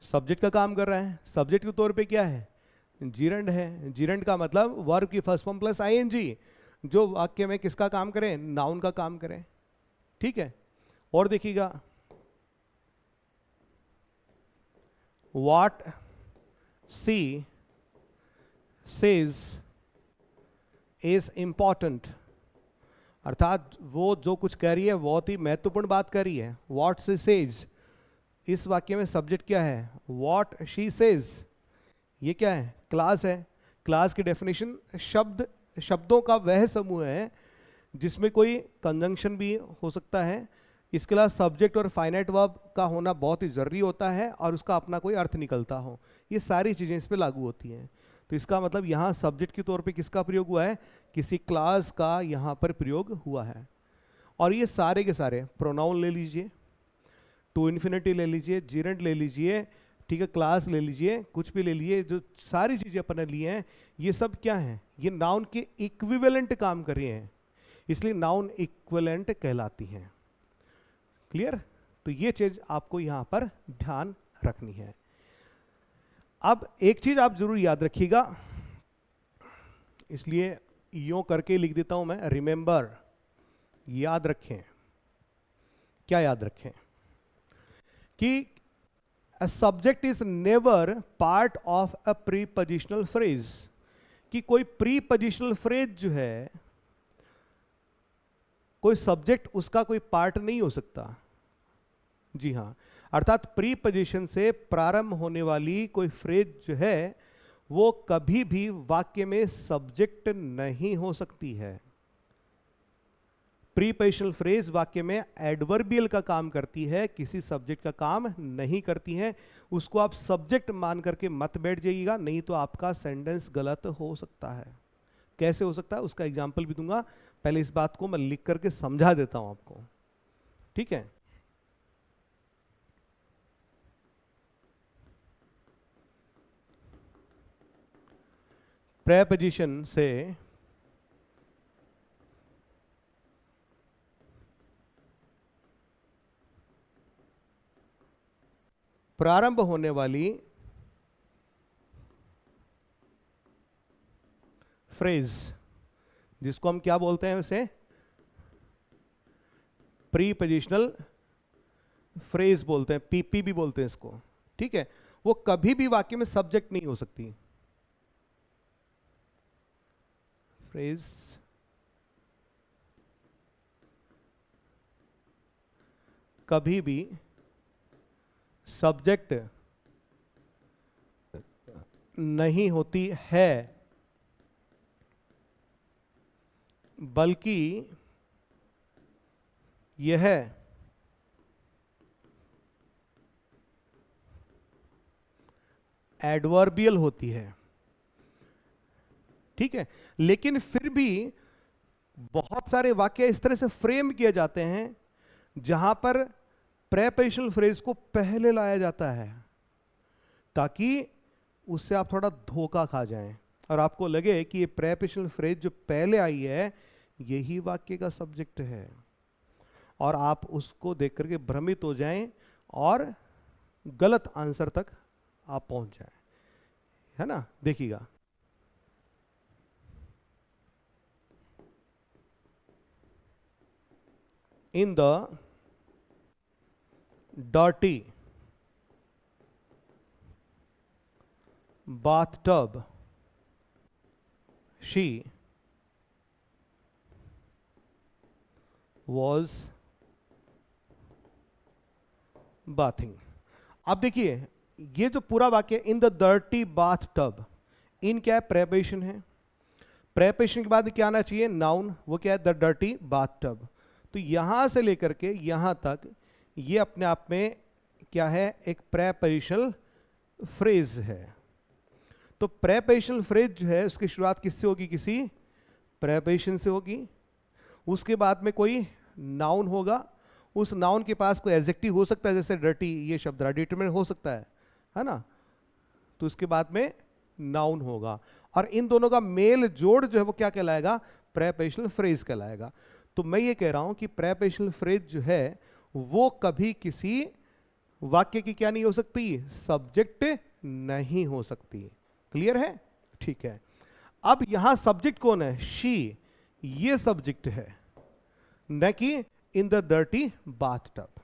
सब्जेक्ट का काम कर रहा है। सब्जेक्ट के तौर पे क्या है? जीरंड है। जीरंड का मतलब वर्ब की फर्स्ट फॉर्म प्लस आईएनजी, जो वाक्य में किसका काम करे? नाउन का काम करे। ठीक है, और देखिएगा what she says is important, अर्थात वो जो कुछ कह रही है बहुत ही महत्वपूर्ण बात कर रही है। व्हाट सी सेज, इस वाक्य में सब्जेक्ट क्या है? What she says. ये क्या है? क्लास है। क्लास की डेफिनेशन शब्दों का वह समूह है जिसमें कोई कंजंक्शन भी हो सकता है। इसके अलावा सब्जेक्ट और फाइनाइट वर्ब का होना बहुत ही ज़रूरी होता है और उसका अपना कोई अर्थ निकलता हो। ये सारी चीज़ें इस पे लागू होती हैं। तो इसका मतलब यहाँ सब्जेक्ट के तौर पे किसका प्रयोग हुआ है? किसी क्लास का यहाँ पर प्रयोग हुआ है। और ये सारे के सारे प्रोनाउन ले लीजिए, टू इन्फिनिटी ले लीजिए, जीरेंट ले लीजिए, ठीक है, क्लास ले लीजिए, कुछ भी ले लीजिए, जो सारी चीज़ें अपन ने ली हैं ये सब क्या हैं? ये नाउन के इक्विवेलेंट काम कर रही हैं, इसलिए नाउन इक्विवेलेंट कहलाती हैं। क्लियर? तो ये चीज आपको यहां पर ध्यान रखनी है। अब एक चीज आप जरूर याद रखिएगा, इसलिए यूं करके लिख देता हूं मैं, रिमेंबर, याद रखें। क्या याद रखें? कि अ subject is never part of a prepositional phrase. कि कोई प्रीपोजिशनल फ्रेज जो है, कोई सब्जेक्ट उसका कोई पार्ट नहीं हो सकता। जी हां, अर्थात प्रीपोजिशन से प्रारंभ होने वाली कोई फ्रेज जो है वो कभी भी वाक्य में सब्जेक्ट नहीं हो सकती है। प्रीपोजिशनल फ्रेज वाक्य में एडवर्बियल का काम करती है, किसी सब्जेक्ट का काम नहीं करती है। उसको आप सब्जेक्ट मान करके मत बैठ जाइएगा, नहीं तो आपका सेंटेंस गलत हो सकता है। कैसे हो सकता है उसका एग्जाम्पल भी दूंगा, पहले इस बात को मैं लिख करके समझा देता हूं आपको, ठीक है। प्रेपोजिशन से प्रारंभ होने वाली फ्रेज, जिसको हम क्या बोलते हैं वैसे? प्रीपोजिशनल फ्रेज बोलते हैं, पीपी भी बोलते हैं इसको, ठीक है। वो कभी भी वाक्य में सब्जेक्ट नहीं हो सकती। फ्रेज कभी भी सब्जेक्ट नहीं होती है, बल्कि यह एडवर्बियल होती है, ठीक है। लेकिन फिर भी बहुत सारे वाक्य इस तरह से फ्रेम किए जाते हैं जहां पर प्रेपोजिशनल फ्रेज को पहले लाया जाता है, ताकि उससे आप थोड़ा धोखा खा जाएं और आपको लगे कि ये प्रेपोजिशनल फ्रेज जो पहले आई है यही वाक्य का सब्जेक्ट है, और आप उसको देख करके भ्रमित हो जाएं और गलत आंसर तक आप पहुंच जाएं, है ना। देखिएगा, in the dirty bathtub she was bathing। अब देखिए ये जो पूरा वाक्य in the dirty bathtub, in क्या है? प्रेपोजिशन है। प्रेपोजिशन के बाद क्या आना चाहिए? नाउन। वो क्या है? The dirty bath tub. तो यहां से लेकर के यहां तक ये अपने आप में क्या है? एक प्रेपोजिशनल फ्रेज है। तो प्रेपोजिशनल फ्रेज जो है उसकी शुरुआत किससे होगी? किसी प्रेपोजिशन से होगी। उसके बाद में कोई नाउन होगा, उस नाउन के पास कोई एडजेक्टिव हो सकता है, जैसे डर्टी, ये शब्द डिटरमिनेंट हो सकता है ना। तो उसके बाद में नाउन होगा, और इन दोनों का मेल जोड़ जो है वो क्या कहलाएगा? प्रेपोजिशनल फ्रेज कहलाएगा। तो मैं ये कह रहा हूं कि प्रेपोजिशनल फ्रेज जो है वो कभी किसी वाक्य की क्या नहीं हो सकती? सब्जेक्ट नहीं हो सकती। क्लियर है? ठीक है। अब यहां सब्जेक्ट कौन है? शी, ये सब्जेक्ट है, न कि इन द डर्टी बाथटब।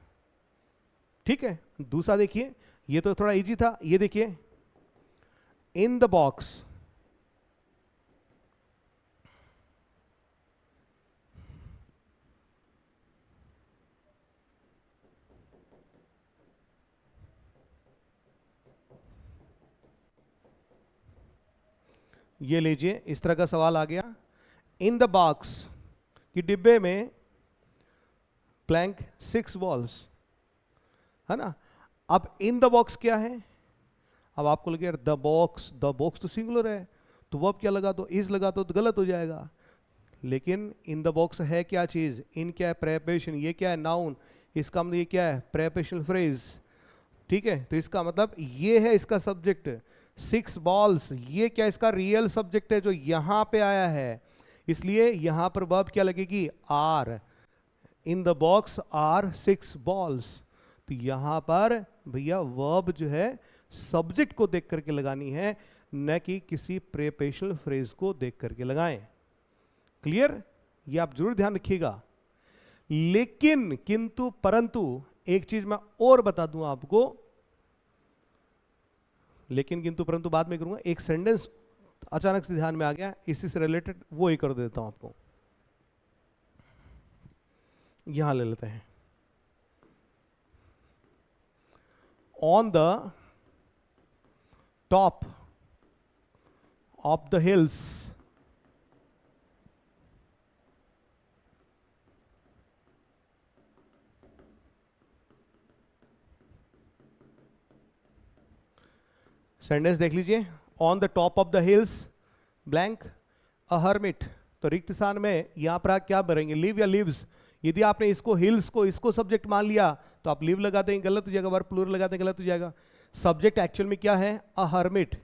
ठीक है। दूसरा देखिए, ये तो थोड़ा इजी था। ये देखिए, इन द बॉक्स, ये लीजिए इस तरह का सवाल आ गया, इन द बॉक्स कि डिब्बे में ब्लैंक 6 बॉल्स, है ना। अब इन द बॉक्स क्या है, अब आपको लगे यार द बॉक्स तो सिंगुलर है, तो वर्ब क्या लगा दो, इज लगा दो तो गलत हो जाएगा। लेकिन इन द बॉक्स है क्या चीज, इन क्या है प्रेपोजिशन, ये क्या है नाउन, इसका मतलब ये क्या है प्रेपोजिशनल फ्रेज। ठीक है, तो इसका मतलब ये है इसका सब्जेक्ट 6 बॉल्स, ये क्या इसका रियल सब्जेक्ट है जो यहां पे आया है, इसलिए यहां पर वर्ब क्या लगेगी are, in the box are 6 balls. तो यहां पर भैया वर्ब जो है सब्जेक्ट को देख करके लगानी है, न कि किसी प्रेपोजिशनल फ्रेज को देख करके लगाएं। क्लियर, ये आप जरूर ध्यान रखिएगा। लेकिन किंतु परंतु एक चीज मैं और बता दूं आपको, लेकिन किंतु परंतु बाद में करूंगा, एक सेंटेंस अचानक से ध्यान में आ गया इसी से रिलेटेड, वो ही कर देता हूं आपको। यहां ले लेते हैं, on the top of the hills sentence देख लीजिए, on the top of the hills blank a hermit. तो रिक्त स्थान में यहां पर आप क्या भरेंगे, लिव या लिव्स। यदि आपने इसको हिल्स को इसको सब्जेक्ट मान लिया तो आप लिव लगा देंगे, गलत हो जाएगा, वर्ब प्लूरल लगा देंगे, गलत हो जाएगा। सब्जेक्ट एक्चुअल में क्या है, अ हर्मिट,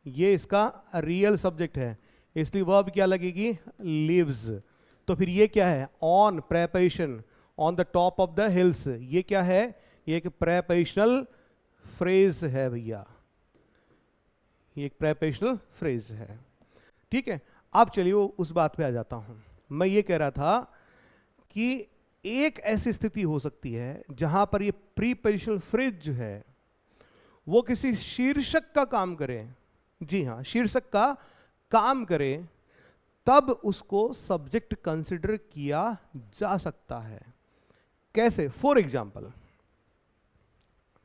ये इसका रियल सब्जेक्ट है, इसलिए वर्ब क्या लगेगी लिव्स। तो फिर ये क्या है, on preposition, on the top of the hills, ये क्या है, ये एक प्रेपोजिशनल फ्रेज है भैया, ये एक प्रेपोजिशनल फ्रेज है। ठीक है, अब चलिए वो उस बात पे आ जाता हूं। मैं ये कह रहा था कि एक ऐसी स्थिति हो सकती है जहां पर ये प्रीपोजिशनल फ्रेज जो है वो किसी शीर्षक का काम करे, जी हां शीर्षक का काम करे, तब उसको सब्जेक्ट कंसिडर किया जा सकता है। कैसे, फॉर एग्जाम्पल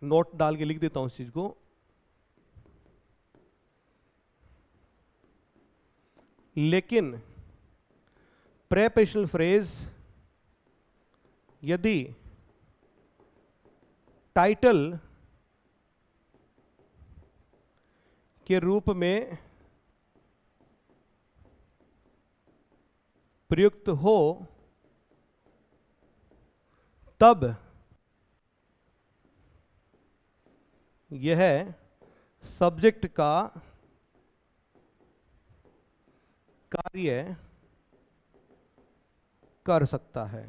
नोट डाल के लिख देता हूं इस चीज को, लेकिन प्रेपोजिशनल फ्रेज यदि टाइटल के रूप में प्रयुक्त हो तब यह सब्जेक्ट का कार्य कर सकता है।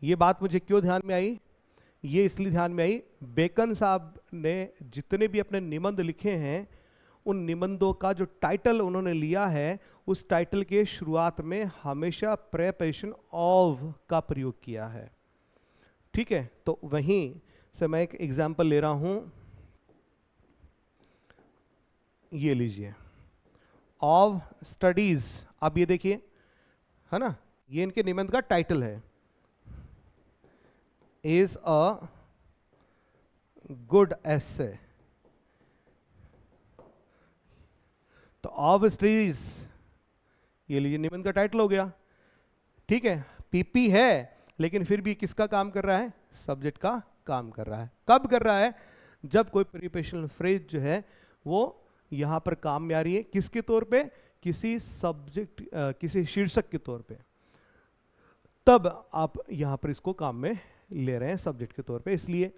ये बात मुझे क्यों ध्यान में आई, ये इसलिए ध्यान में आई, बेकन साहब ने जितने भी अपने निबंध लिखे हैं उन निबंधों का जो टाइटल उन्होंने लिया है उस टाइटल के शुरुआत में हमेशा प्रेपोजिशन ऑफ का प्रयोग किया है। ठीक है, तो वहीं से मैं एक एग्जांपल ले रहा हूं, ये लीजिए, ऑफ स्टडीज। अब ये देखिए, है ना, ये इनके निबंध का टाइटल है, इज अ गुड एसे। तो ऑफ स्टडीज ये लीजिए निबंध का टाइटल हो गया। ठीक है, पीपी है लेकिन फिर भी किसका काम कर रहा है, सब्जेक्ट का काम कर रहा है। कब कर रहा है, जब कोई प्रीपोजिशनल फ्रेज जो है वो यहां पर काम में आ रही है, किसके तौर पे, किसी सब्जेक्ट किसी शीर्षक के तौर पे, तब आप यहां पर इसको काम में ले रहे हैं सब्जेक्ट के तौर पे, इसलिए।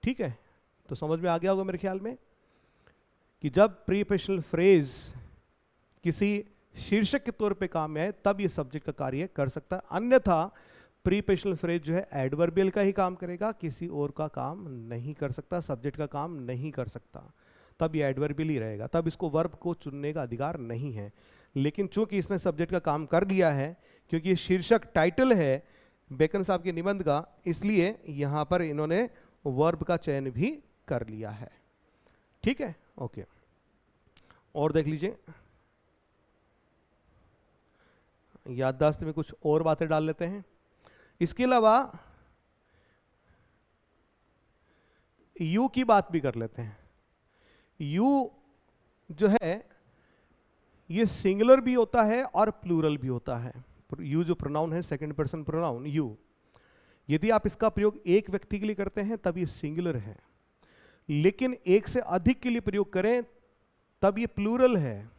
ठीक है, तो समझ में आ गया होगा मेरे ख्याल में कि जब प्रीपोजिशनल फ्रेज किसी शीर्षक के तौर पे काम में आए तब ये सब्जेक्ट का कार्य कर सकता है, अन्यथा प्रीपोजिशनल फ्रेज जो है एडवर्बियल का ही काम करेगा, किसी और का काम नहीं कर सकता, सब्जेक्ट का काम नहीं कर सकता, तब ये एडवर्बियल ही रहेगा, तब इसको वर्ब को चुनने का अधिकार नहीं है। लेकिन चूंकि इसने सब्जेक्ट का काम कर लिया है, क्योंकि ये शीर्षक टाइटल है बेकन साहब के निबंध का, इसलिए यहां पर इन्होंने वर्ब का चयन भी कर लिया है। ठीक है, ओके, और देख लीजिए, याददाश्त में कुछ और बातें डाल लेते हैं। इसके अलावा यू की बात भी कर लेते हैं। यू जो है ये सिंगुलर भी होता है और प्लूरल भी होता है। यू जो प्रोनाउन है सेकंड पर्सन प्रोनाउन यू, यदि आप इसका प्रयोग एक व्यक्ति के लिए करते हैं तब ये सिंगुलर है, लेकिन एक से अधिक के लिए प्रयोग करें तब ये प्लूरल है।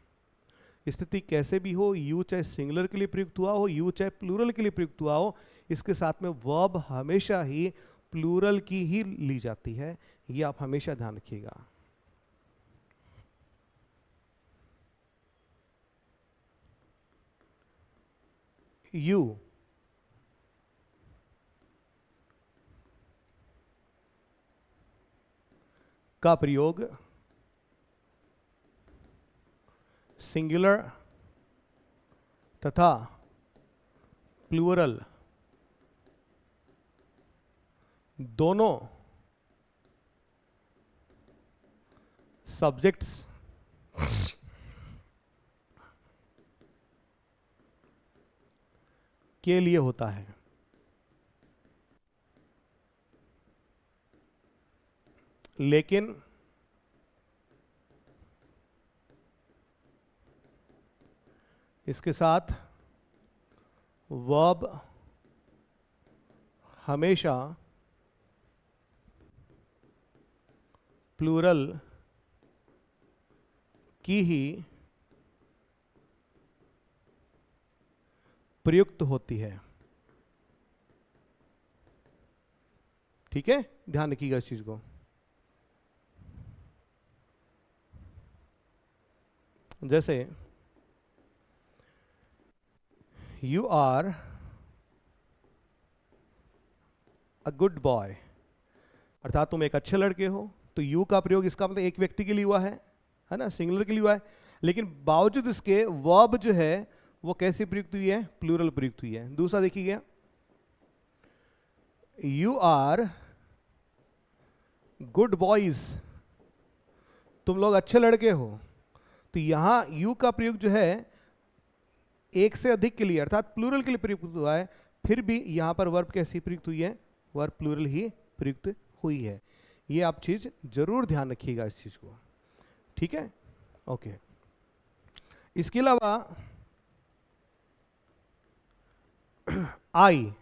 स्थिति कैसे भी हो, यू चाहे सिंगुलर के लिए प्रयुक्त हुआ हो, यू चाहे प्लूरल के लिए प्रयुक्त हुआ हो, इसके साथ में वर्ब हमेशा ही प्लूरल की ही ली जाती है, ये आप हमेशा ध्यान रखिएगा। यू का प्रयोग सिंगुलर तथा प्लूरल दोनों सब्जेक्ट्स के लिए होता है। लेकिन इसके साथ वर्ब हमेशा प्लूरल की ही प्रयुक्त होती है। ठीक है, ध्यान रखिएगा इस चीज को। जैसे you are a good boy, अर्थात तुम एक अच्छे लड़के हो, तो यू का प्रयोग इसका मतलब एक व्यक्ति के लिए हुआ है ना, सिंगुलर के लिए हुआ है, लेकिन बावजूद इसके वर्ब जो है वो कैसे प्रयुक्त हुई है, प्लूरल प्रयुक्त हुई है। दूसरा देखिए, यू आर गुड बॉयज, तुम लोग अच्छे लड़के हो, तो यहां यू का प्रयोग जो है एक से अधिक के लिए अर्थात प्लूरल के लिए प्रयुक्त हुआ है, फिर भी यहां पर वर्ब कैसी प्रयुक्त हुई है, वर्ब प्लूरल ही प्रयुक्त हुई है। ये आप चीज जरूर ध्यान रखिएगा इस चीज को। ठीक है, ओके। इसके अलावा आई,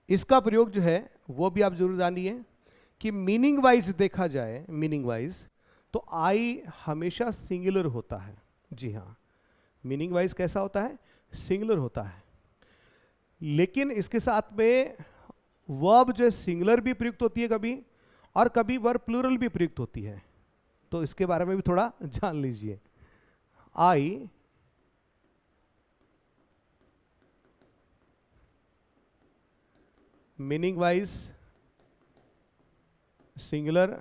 इसका प्रयोग जो है वो भी आप जरूर जानिए कि मीनिंग वाइज देखा जाए, मीनिंग वाइज तो आई हमेशा सिंगुलर होता है। जी हाँ, मीनिंग वाइज कैसा होता है, सिंगुलर होता है, लेकिन इसके साथ में वर्ब जो है सिंगुलर भी प्रयुक्त होती है कभी, और कभी वर्ब प्लूरल भी प्रयुक्त होती है, तो इसके बारे में भी थोड़ा जान लीजिए। आई मीनिंग वाइज सिंगुलर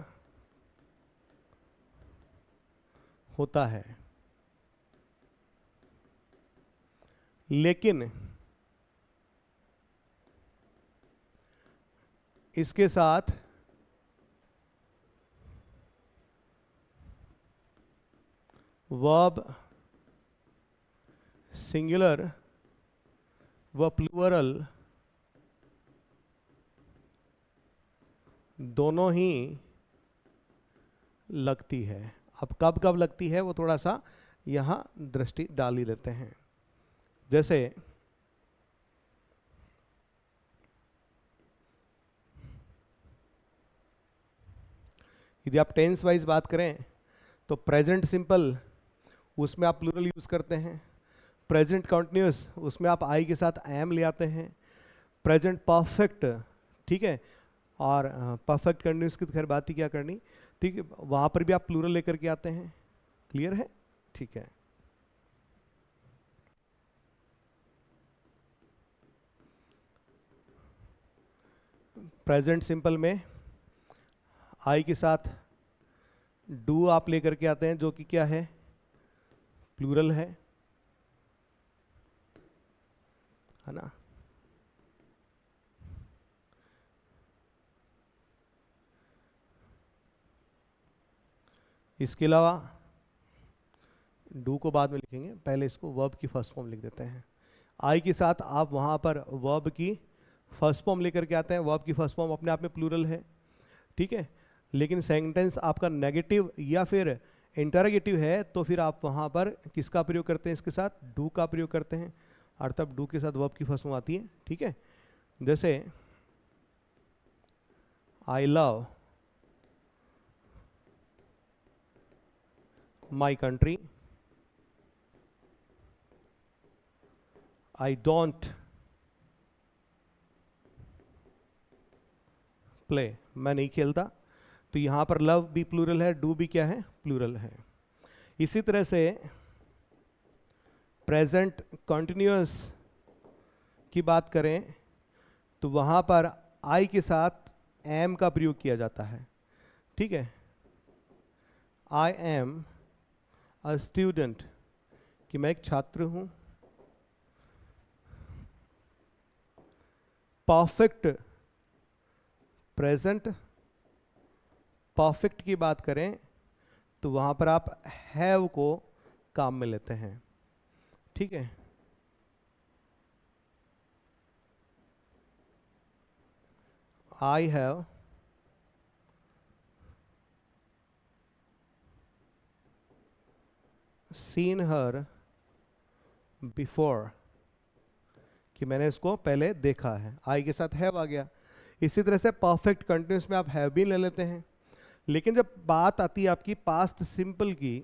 होता है, लेकिन इसके साथ वर्ब सिंगुलर व प्लूरल दोनों ही लगती है। अब कब कब लगती है वो थोड़ा सा यहां दृष्टि डाल ही लेते हैं। जैसे यदि आप टेंस वाइज बात करें तो प्रेजेंट सिंपल उसमें आप प्लूरल यूज करते हैं, प्रेजेंट कंटिन्यूअस उसमें आप आई के साथ एम ले आते हैं, प्रेजेंट परफेक्ट, ठीक है, और परफेक्ट कंटिन्यूअस की तो खैर बात ही क्या करनी, ठीक है, वहां पर भी आप प्लूरल लेकर के आते हैं। क्लियर है, ठीक है। प्रेजेंट सिंपल में आई के साथ डू आप लेकर के आते हैं, जो कि क्या है, प्लूरल है ना। इसके अलावा डू को बाद में लिखेंगे, पहले इसको वर्ब की फर्स्ट फॉर्म लिख देते हैं। आई के साथ आप वहां पर वर्ब की फर्स्ट फॉर्म लेकर के आते हैं, वर्ब की फर्स्ट फॉर्म अपने आप में प्लूरल है, ठीक है, लेकिन सेंटेंस आपका नेगेटिव या फिर इंटरोगेटिव है तो फिर आप वहाँ पर किसका प्रयोग करते हैं, इसके साथ डू का प्रयोग करते हैं, और तब डू के साथ वर्ब की फर्स्ट फॉर्म आती है, ठीक है। जैसे I love my country, I don't play, मैं नहीं खेलता। तो यहां पर लव भी प्लूरल है, डू भी क्या है, प्लूरल है। इसी तरह से प्रेजेंट कंटिन्यूअस की बात करें तो वहां पर आई के साथ एम का प्रयोग किया जाता है, ठीक है। आई एम अ स्टूडेंट, कि मैं एक छात्र हूं। परफेक्ट प्रेजेंट परफेक्ट की बात करें तो वहां पर आप हैव को काम में लेते हैं, ठीक है। I have seen her before, कि मैंने इसको पहले देखा है, आई के साथ हैव आ गया। इसी तरह से परफेक्ट कंटिन्यूस में आप हैव भी ले लेते हैं। लेकिन जब बात आती है आपकी पास्ट सिंपल की,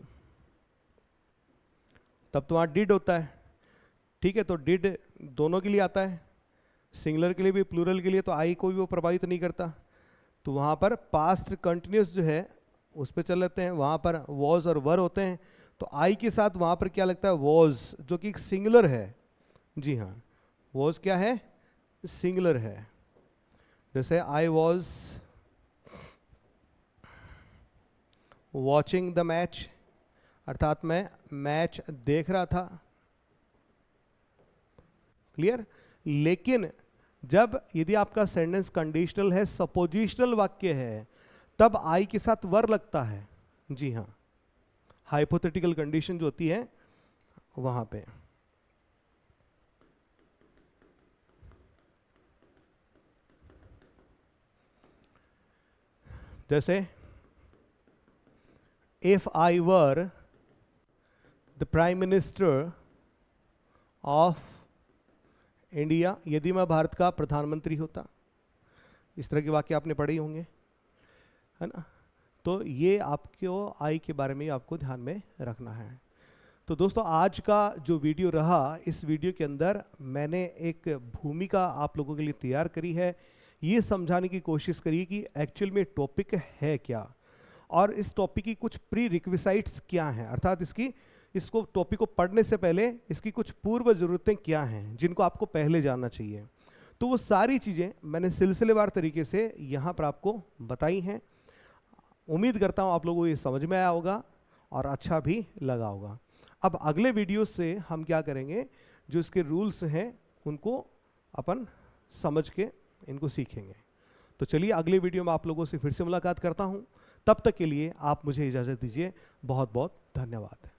तब तो वहाँ डिड होता है, ठीक है। तो डिड दोनों के लिए आता है, सिंगुलर के लिए भी प्लूरल के लिए, तो आई को भी वो प्रभावित नहीं करता। तो वहाँ पर पास्ट कंटिन्यूस जो है उस पर चल लेते हैं, वहाँ पर वॉज और वर होते हैं। तो आई के साथ वहाँ पर क्या लगता है, वॉज, जो कि सिंगुलर है। जी हाँ, वॉज क्या है, सिंगुलर है। जैसे I was watching the match, अर्थात मैं मैच देख रहा था, क्लियर। लेकिन जब यदि आपका सेंटेंस कंडीशनल है, सपोजिशनल वाक्य है, तब आई के साथ वर लगता है। जी हाँ, हाइपोथेटिकल कंडीशन जो होती है वहां पे। जैसे if I were the prime minister of India, यदि मैं भारत का प्रधानमंत्री होता। इस तरह के वाक्य आपने पढ़े ही होंगे, है ना। तो ये आपको आई के बारे में आपको ध्यान में रखना है। तो दोस्तों, आज का जो वीडियो रहा, इस वीडियो के अंदर मैंने एक भूमिका आप लोगों के लिए तैयार करी है, ये समझाने की कोशिश करी कि एक्चुअल में टॉपिक है क्या, और इस टॉपिक की कुछ प्री रिक्विसाइट्स क्या हैं, अर्थात इसको टॉपिक को पढ़ने से पहले इसकी कुछ पूर्व जरूरतें क्या हैं जिनको आपको पहले जानना चाहिए। तो वो सारी चीज़ें मैंने सिलसिलेवार तरीके से यहाँ पर आपको बताई हैं। उम्मीद करता हूँ आप लोगों को ये समझ में आया होगा और अच्छा भी लगा होगा। अब अगले वीडियो से हम क्या करेंगे, जो इसके रूल्स हैं उनको अपन समझ के इनको सीखेंगे। तो चलिए अगले वीडियो में आप लोगों से फिर से मुलाकात करता हूँ। तब तक के लिए आप मुझे इजाज़त दीजिए। बहुत बहुत धन्यवाद।